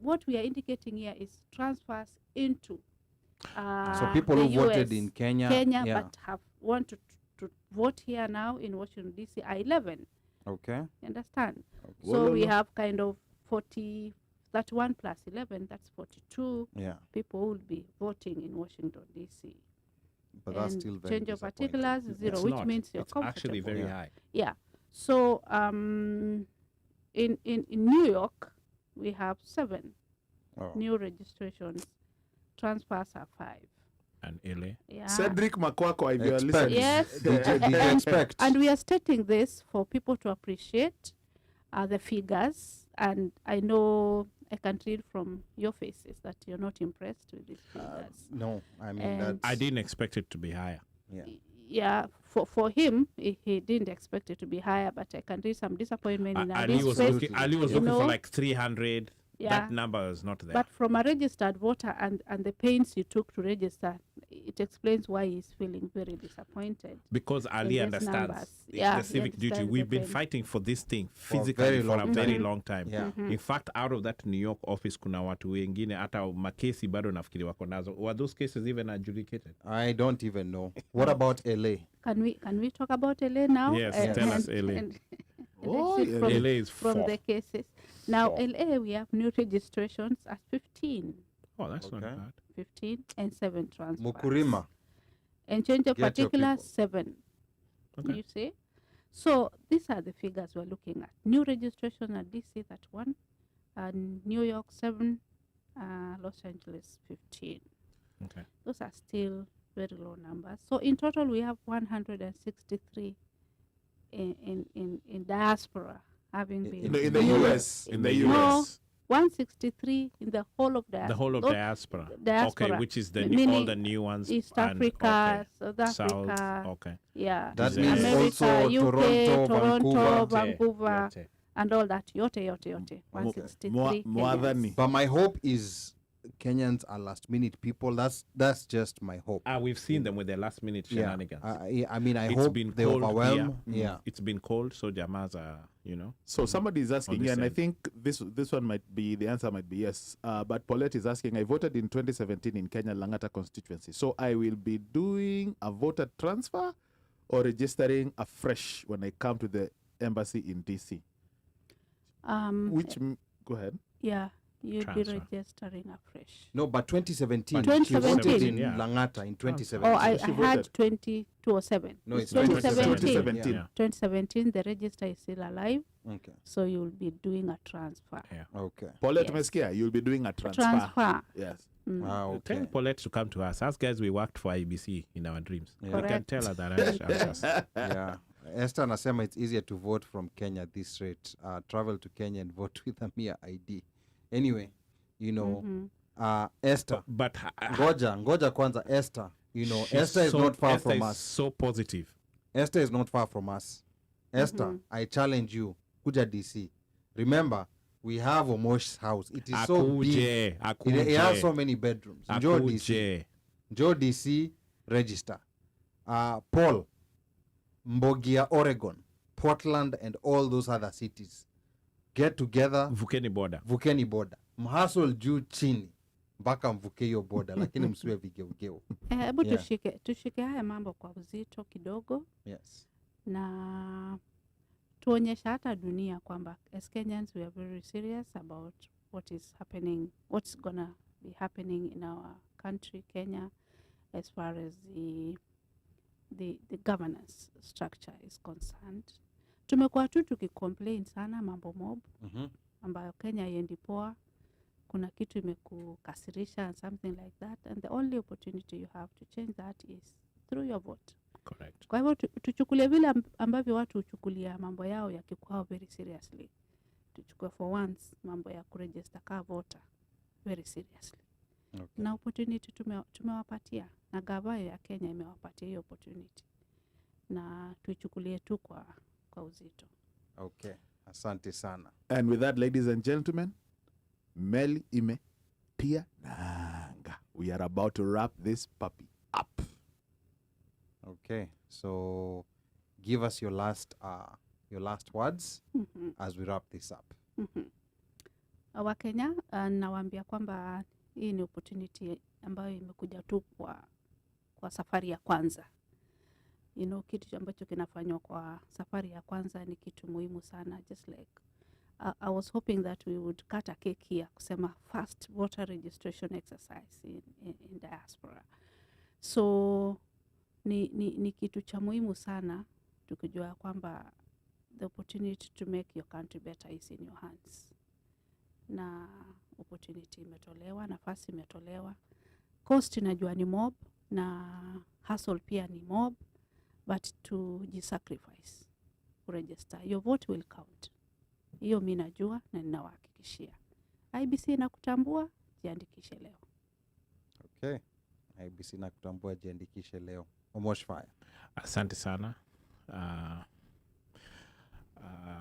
what we are indicating here is transfers into. So people the who voted US, in Kenya. Yeah. but have want to vote here now in Washington D.C. are 11. Okay. You understand? Well, So no, we no. have kind of 31 plus 11. That's 42 Yeah. people will be voting in Washington D.C. But that's And still very change your disappointing. particulars 0, It's which not. means you're It's comfortable. actually very Yeah. high. Yeah. So in New York, we have 7 Oh. new registrations. Transfers are 5. And LA. Yeah. Cedric Makwako, if you are Expect. listening. Yes. Did you expect? And we are stating this for people to appreciate the figures. And I know I can read from your faces that you're not impressed with these figures. No, I mean And- that's. I didn't expect it to be higher. Yeah. Yeah, for him, he didn't expect it to be higher, but I can read some disappointment in Ali Ali's was face. looking, Ali was You looking know? for like 300. Yeah. That number is not there. But from a registered voter and the pains you took to register, it explains why he's feeling very disappointed. because Ali these understands numbers. the Yeah, he civic duty. understands We've the been pain. fighting for this thing a physically very for a long very time. long time. Yeah. In fact, out of that New York office kuna watu wengine hata makesi bado nafikiri wako nazo. Were those cases even adjudicated? I don't even know. What about LA? Can we talk about LA now? Yes, tell us LA. And Oh, exit LA. from, LA is from 4. the cases. Now, LA, we have new registrations at 15. Oh, that's not Okay. bad. 15 and 7 transfers. Mukurima. And change of Get your particular people. 7. Okay. You see? So these are the figures we're looking at. New registration at DC at 1, and New York 7, Los Angeles 15. Okay. Those are still very low numbers. So in total, we have 163 in diaspora having been In the US. In the No. US. 163 in the whole of diaspora. The whole of Those- diaspora. Okay, diaspora, which is the meaning all the new ones. East and- Africa, okay. South South. Africa, Okay. yeah, That means America, also UK, Toronto, Vancouver, Yote. and all that. Yote. 163 Mwadhani. Kenyans. But my hope is Kenyans are last minute people. That's just my hope. We've seen them with their last minute Yeah. shenanigans. I mean, I It's hope been they cold overwhelm. here. Yeah. It's been cold, so Jamas are, So somebody is asking, this yeah, and I end. think this one might be, the answer might be yes. But Paulette is asking, I voted in 2017 in Kenya Langata constituency. So I will be doing a voter transfer or registering afresh when I come to the embassy in DC. Go ahead. Yeah, you'd Transfer. be registering afresh. No, but 2017. But She voted 2017, in yeah. Langata in Oh, 2017. I She had voted. 2007. No, it's 2017. 2017. Yeah. 2017, the register is still alive, Okay. so you'll be doing a transfer. Yeah. Okay. Paulette Yes. Meskia, you'll be doing a transfer. Transfer. Yes. Ah, okay. Tell Paulette to come to us. Us guys, we worked for IEBC in our dreams. Yeah. We can Correct. tell her that. Yeah. Esther Nasema, it's easier to vote from Kenya at this rate. Travel to Kenya and vote with a mere ID. Anyway, you know, Esther. but Ngoja kwanza Esther. You know, She's Esther is not far from us. So positive. Esther is not far from us. Esther, I challenge you. Kuja DC. Remember, we have Omosh's house. It is so big. It has so many bedrooms. Njoo DC. Njoo DC, register. Paul, Mbogia, Oregon, Portland, and all those other cities. Get together. Vukeni border. Mhasol juu chini. Mpaka mvuke hiyo border. Lakini msiwe vigeugeu. Hebu tushike haya mambo kwa uzito kidogo. Yes. Na tuonyesha hata dunia kwamba as Kenyans we are very serious about what's gonna be happening in our country, Kenya, as far as the governance structure is concerned. Tumekuwa tu tukicomplain sana mambo mob ambayo Kenya haiendi poa, kuna kitu imekukasirisha and something like that, and the only opportunity you have to change that is through your vote. Correct. Kwa hivyo tuchukulie vile ambavyo watu huchukulia mambo yao ya kikwao very seriously. Tuchukue for once mambo ya kuregister ka voter very seriously. Okay. Na opportunity tumewapatia, na gava ya Kenya imewapatia hiyo opportunity, na tuichukulie tu kwa uzito. Okay, asante sana. And with that, ladies and gentlemen, meli imetia nanga. We are about to wrap this puppy up. Okay, so give us your last words as we wrap this up. Wakenya, nawaambia kwamba hii ni opportunity ambayo imekuja tu kwa safari ya kwanza. You know, kitu ambacho kinafanywa kwa safari ya kwanza ni kitu muhimu sana. Just like I was hoping that we would cut a cake here kusema first voter registration exercise in diaspora. So ni kitu cha muhimu sana tukijua kwamba the opportunity to make your country better is in your hands. Na opportunity imetolewa, nafasi imetolewa. Cost najua ni mob na hustle pia ni mob, but to sacrifice kuregister. Your vote will count. Hiyo mimi najua na ninawahakikishia. IEBC inakutambua, jiandikishe leo. Okay. IEBC inakutambua, jiandikishe leo. Omosh Fire. Asante sana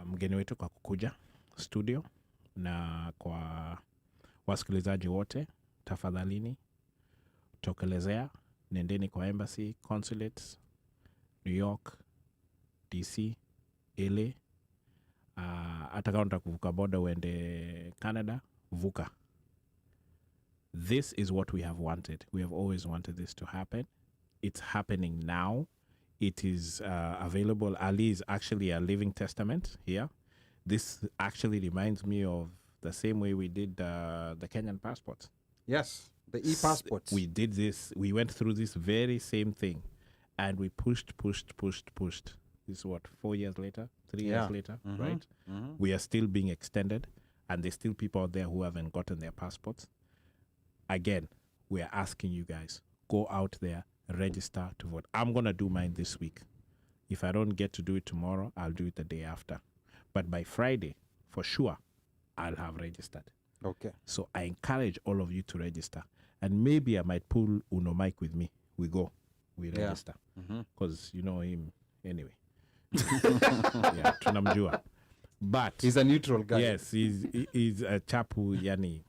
mgeni wetu kwa kukuja studio, na kwa wasikilizaji wote, tafadhalini tokelezea, nendeni kwa embassy consulates New York, DC, LA. Hata kama unataka kuvuka border uende Canada, vuka. This is what we have wanted. We have always wanted this to happen. It's happening now. It is available. Ali is actually a living testament here. This actually reminds me of the same way we did the Kenyan passports. Yes, the e-passports. We did this. We went through this very same thing, and we pushed. This is what, 4 years later, 3 years later, right? We are still being extended, and there's still people out there who haven't gotten their passports. Again, we are asking you guys, go out there, register to vote. I'm going to do mine this week. If I don't get to do it tomorrow, I'll do it the day after. But by Friday, for sure, I'll have registered. Okay. So I encourage all of you to register. And maybe I might pull Uno Mike with me. We go. We register. Because you know him anyway. Yeah, tunamjua. But he's a neutral guy. Yes, he's a chap who, yani,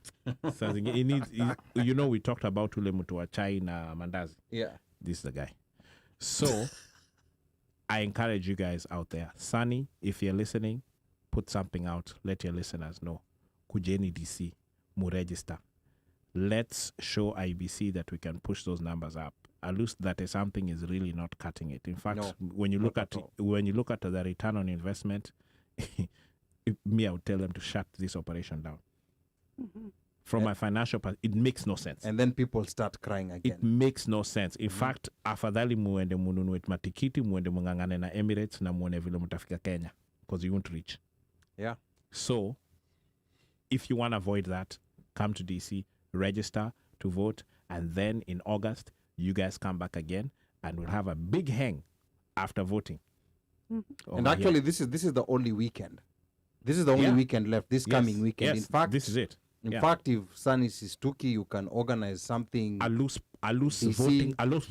he needs, you know, we talked about ule mtu wa chai na mandazi. Yeah. This is the guy. So I encourage you guys out there. Sunny, if you're listening, put something out. Let your listeners know. Kujeni DC, mu register. Let's show IEBC that we can push those numbers up. At least that is something is really not cutting it. In fact, when you look at the return on investment, me, I would tell them to shut this operation down. From my financial part, it makes no sense. And then people start crying again. It makes no sense. In fact, afadhali muende mununue matikiti, muende mungangane na Emirates na muone vile mutafika Kenya, because you won't reach. Yeah. So, if you want to avoid that, come to DC, register to vote, and then in August, you guys come back again, and we'll have a big hang after voting. And actually, this is the only weekend. This is the only weekend left. This coming weekend. Yes, In fact, this is it. In Yeah. fact, if Sunny Sistuki, you can organize something, A loose DC.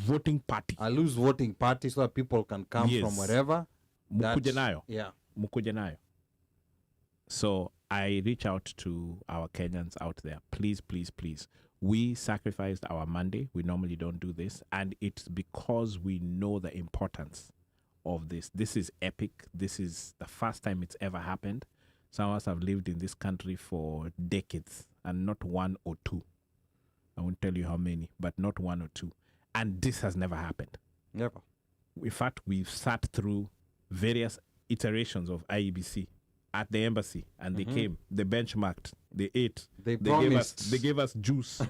voting party. a loose voting party, so that people can come from Yes. wherever. Mukuje nayo. Yeah. Mukuje nayo. So I reach out to our Kenyans out there. Please, please, please. We sacrificed our Monday. We normally don't do this. And it's because we know the importance of this. This is epic. This is the first time it's ever happened. Some of us have lived in this country for decades, and not one or two. I won't tell you how many, but not one or two. And this has never happened. Never. In fact, we've sat through various iterations of IEBC at the embassy, and they came, they benchmarked, they ate, They they gave us juice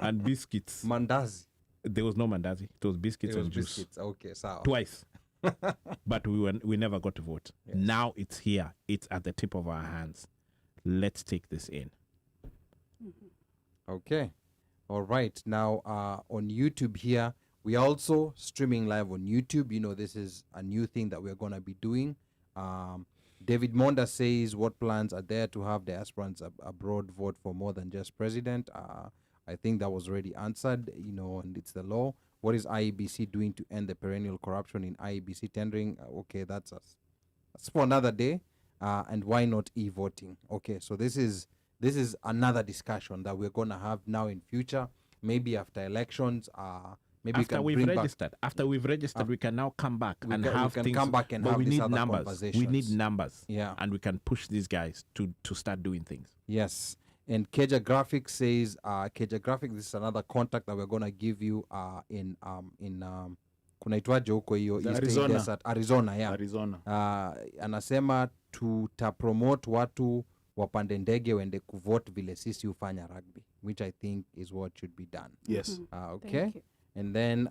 and biscuits. Mandazi. There was no mandazi; it was biscuits It was and juice biscuits. Okay, so twice. But we never got to vote. Yes. Now it's here; it's at the tip of our hands. Let's take this in. okay. All right. Now on YouTube here, we are also streaming live on YouTube. You know, this is a new thing that we're gonna be doing. David Monda says, what plans are there to have diasporans abroad vote for more than just president? I think that was already answered, you know, and it's the law. What is IEBC doing to end the perennial corruption in IEBC tendering? Okay, that's for another day. And why not e-voting? Okay, so this is another discussion that we're gonna have now in future, maybe after elections. Maybe After we've registered, we can now come back and have things. Come back and but have we these need other numbers. We need conversations. numbers. Yeah. And we can push these guys to start doing things. Yes. And Keja Graphics says, Keja Graphics, this is another contact that we're gonna give you in kunaitwaje huko hiyo East Arizona. Desert, Arizona, yeah. Arizona. Anasema tutapromote watu wapande ndege wende kuvote vile sisi hufanya rugby, which I think is what should be done. Yes. Okay. Thank you. And then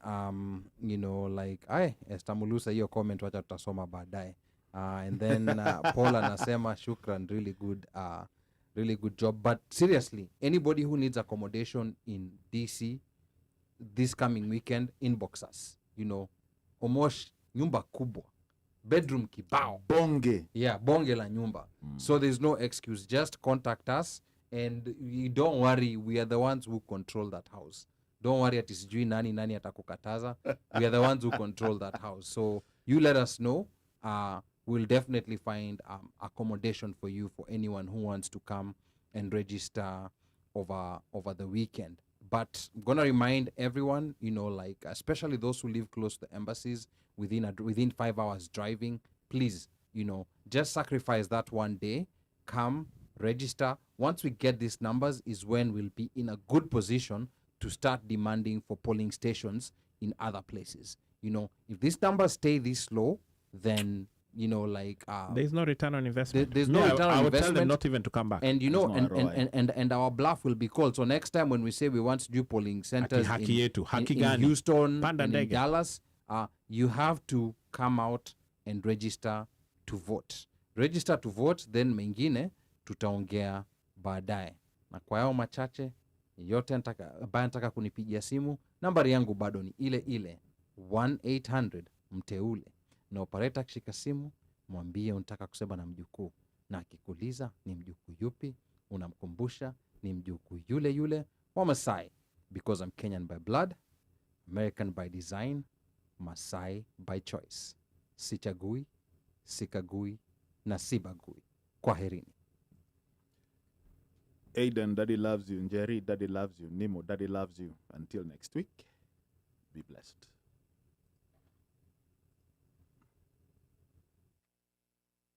you know, like estamulusa hiyo comment wacha tutasoma baadaye. And then Paul anasema shukran, really good job. But seriously, anybody who needs accommodation in DC this coming weekend, inbox us. You know, Omosh nyumba kubwa, bedroom kibao, Bonge. yeah, bonge la nyumba. So there's no excuse. Just contact us, and you don't worry. We are the ones who control that house. Don't worry ati sijui nani atakukataza. We are the ones who control that house. So you let us know. We'll definitely find accommodation for you, for anyone who wants to come and register over the weekend. But I'm gonna remind everyone, you know, like especially those who live close to the embassies, within 5 hours driving, please, you know, just sacrifice that one day, come register. Once we get these numbers is when we'll be in a good position to start demanding for polling stations in other places. You know, if these numbers stay this low, then, you know, like There's no return on investment. there's no Yeah, return on I would tell investment. them not even to come back. And you know, There's no ROI. and our bluff will be called. So next time when we say we want to do polling centers haki yetu, haki in gani? Houston Panda and in ndege. Dallas, you have to come out and register to vote. Register to vote, then mengine tutaongea baadaye. Na kwa yao machache yote ambaye nataka kunipigia simu, nambari yangu bado ni ile 1-800 mteule, na operator akishika simu mwambie unataka kusema na mjukuu, na akikuuliza ni mjukuu yupi, unamkumbusha ni mjukuu yule wa Masai, because I'm Kenyan by blood, American by design, Masai by choice. Sichagui, sikagui na sibagui. Kwaherini. Aiden, daddy loves you. Njeri, daddy loves you. Nemo, daddy loves you. Until next week, be blessed.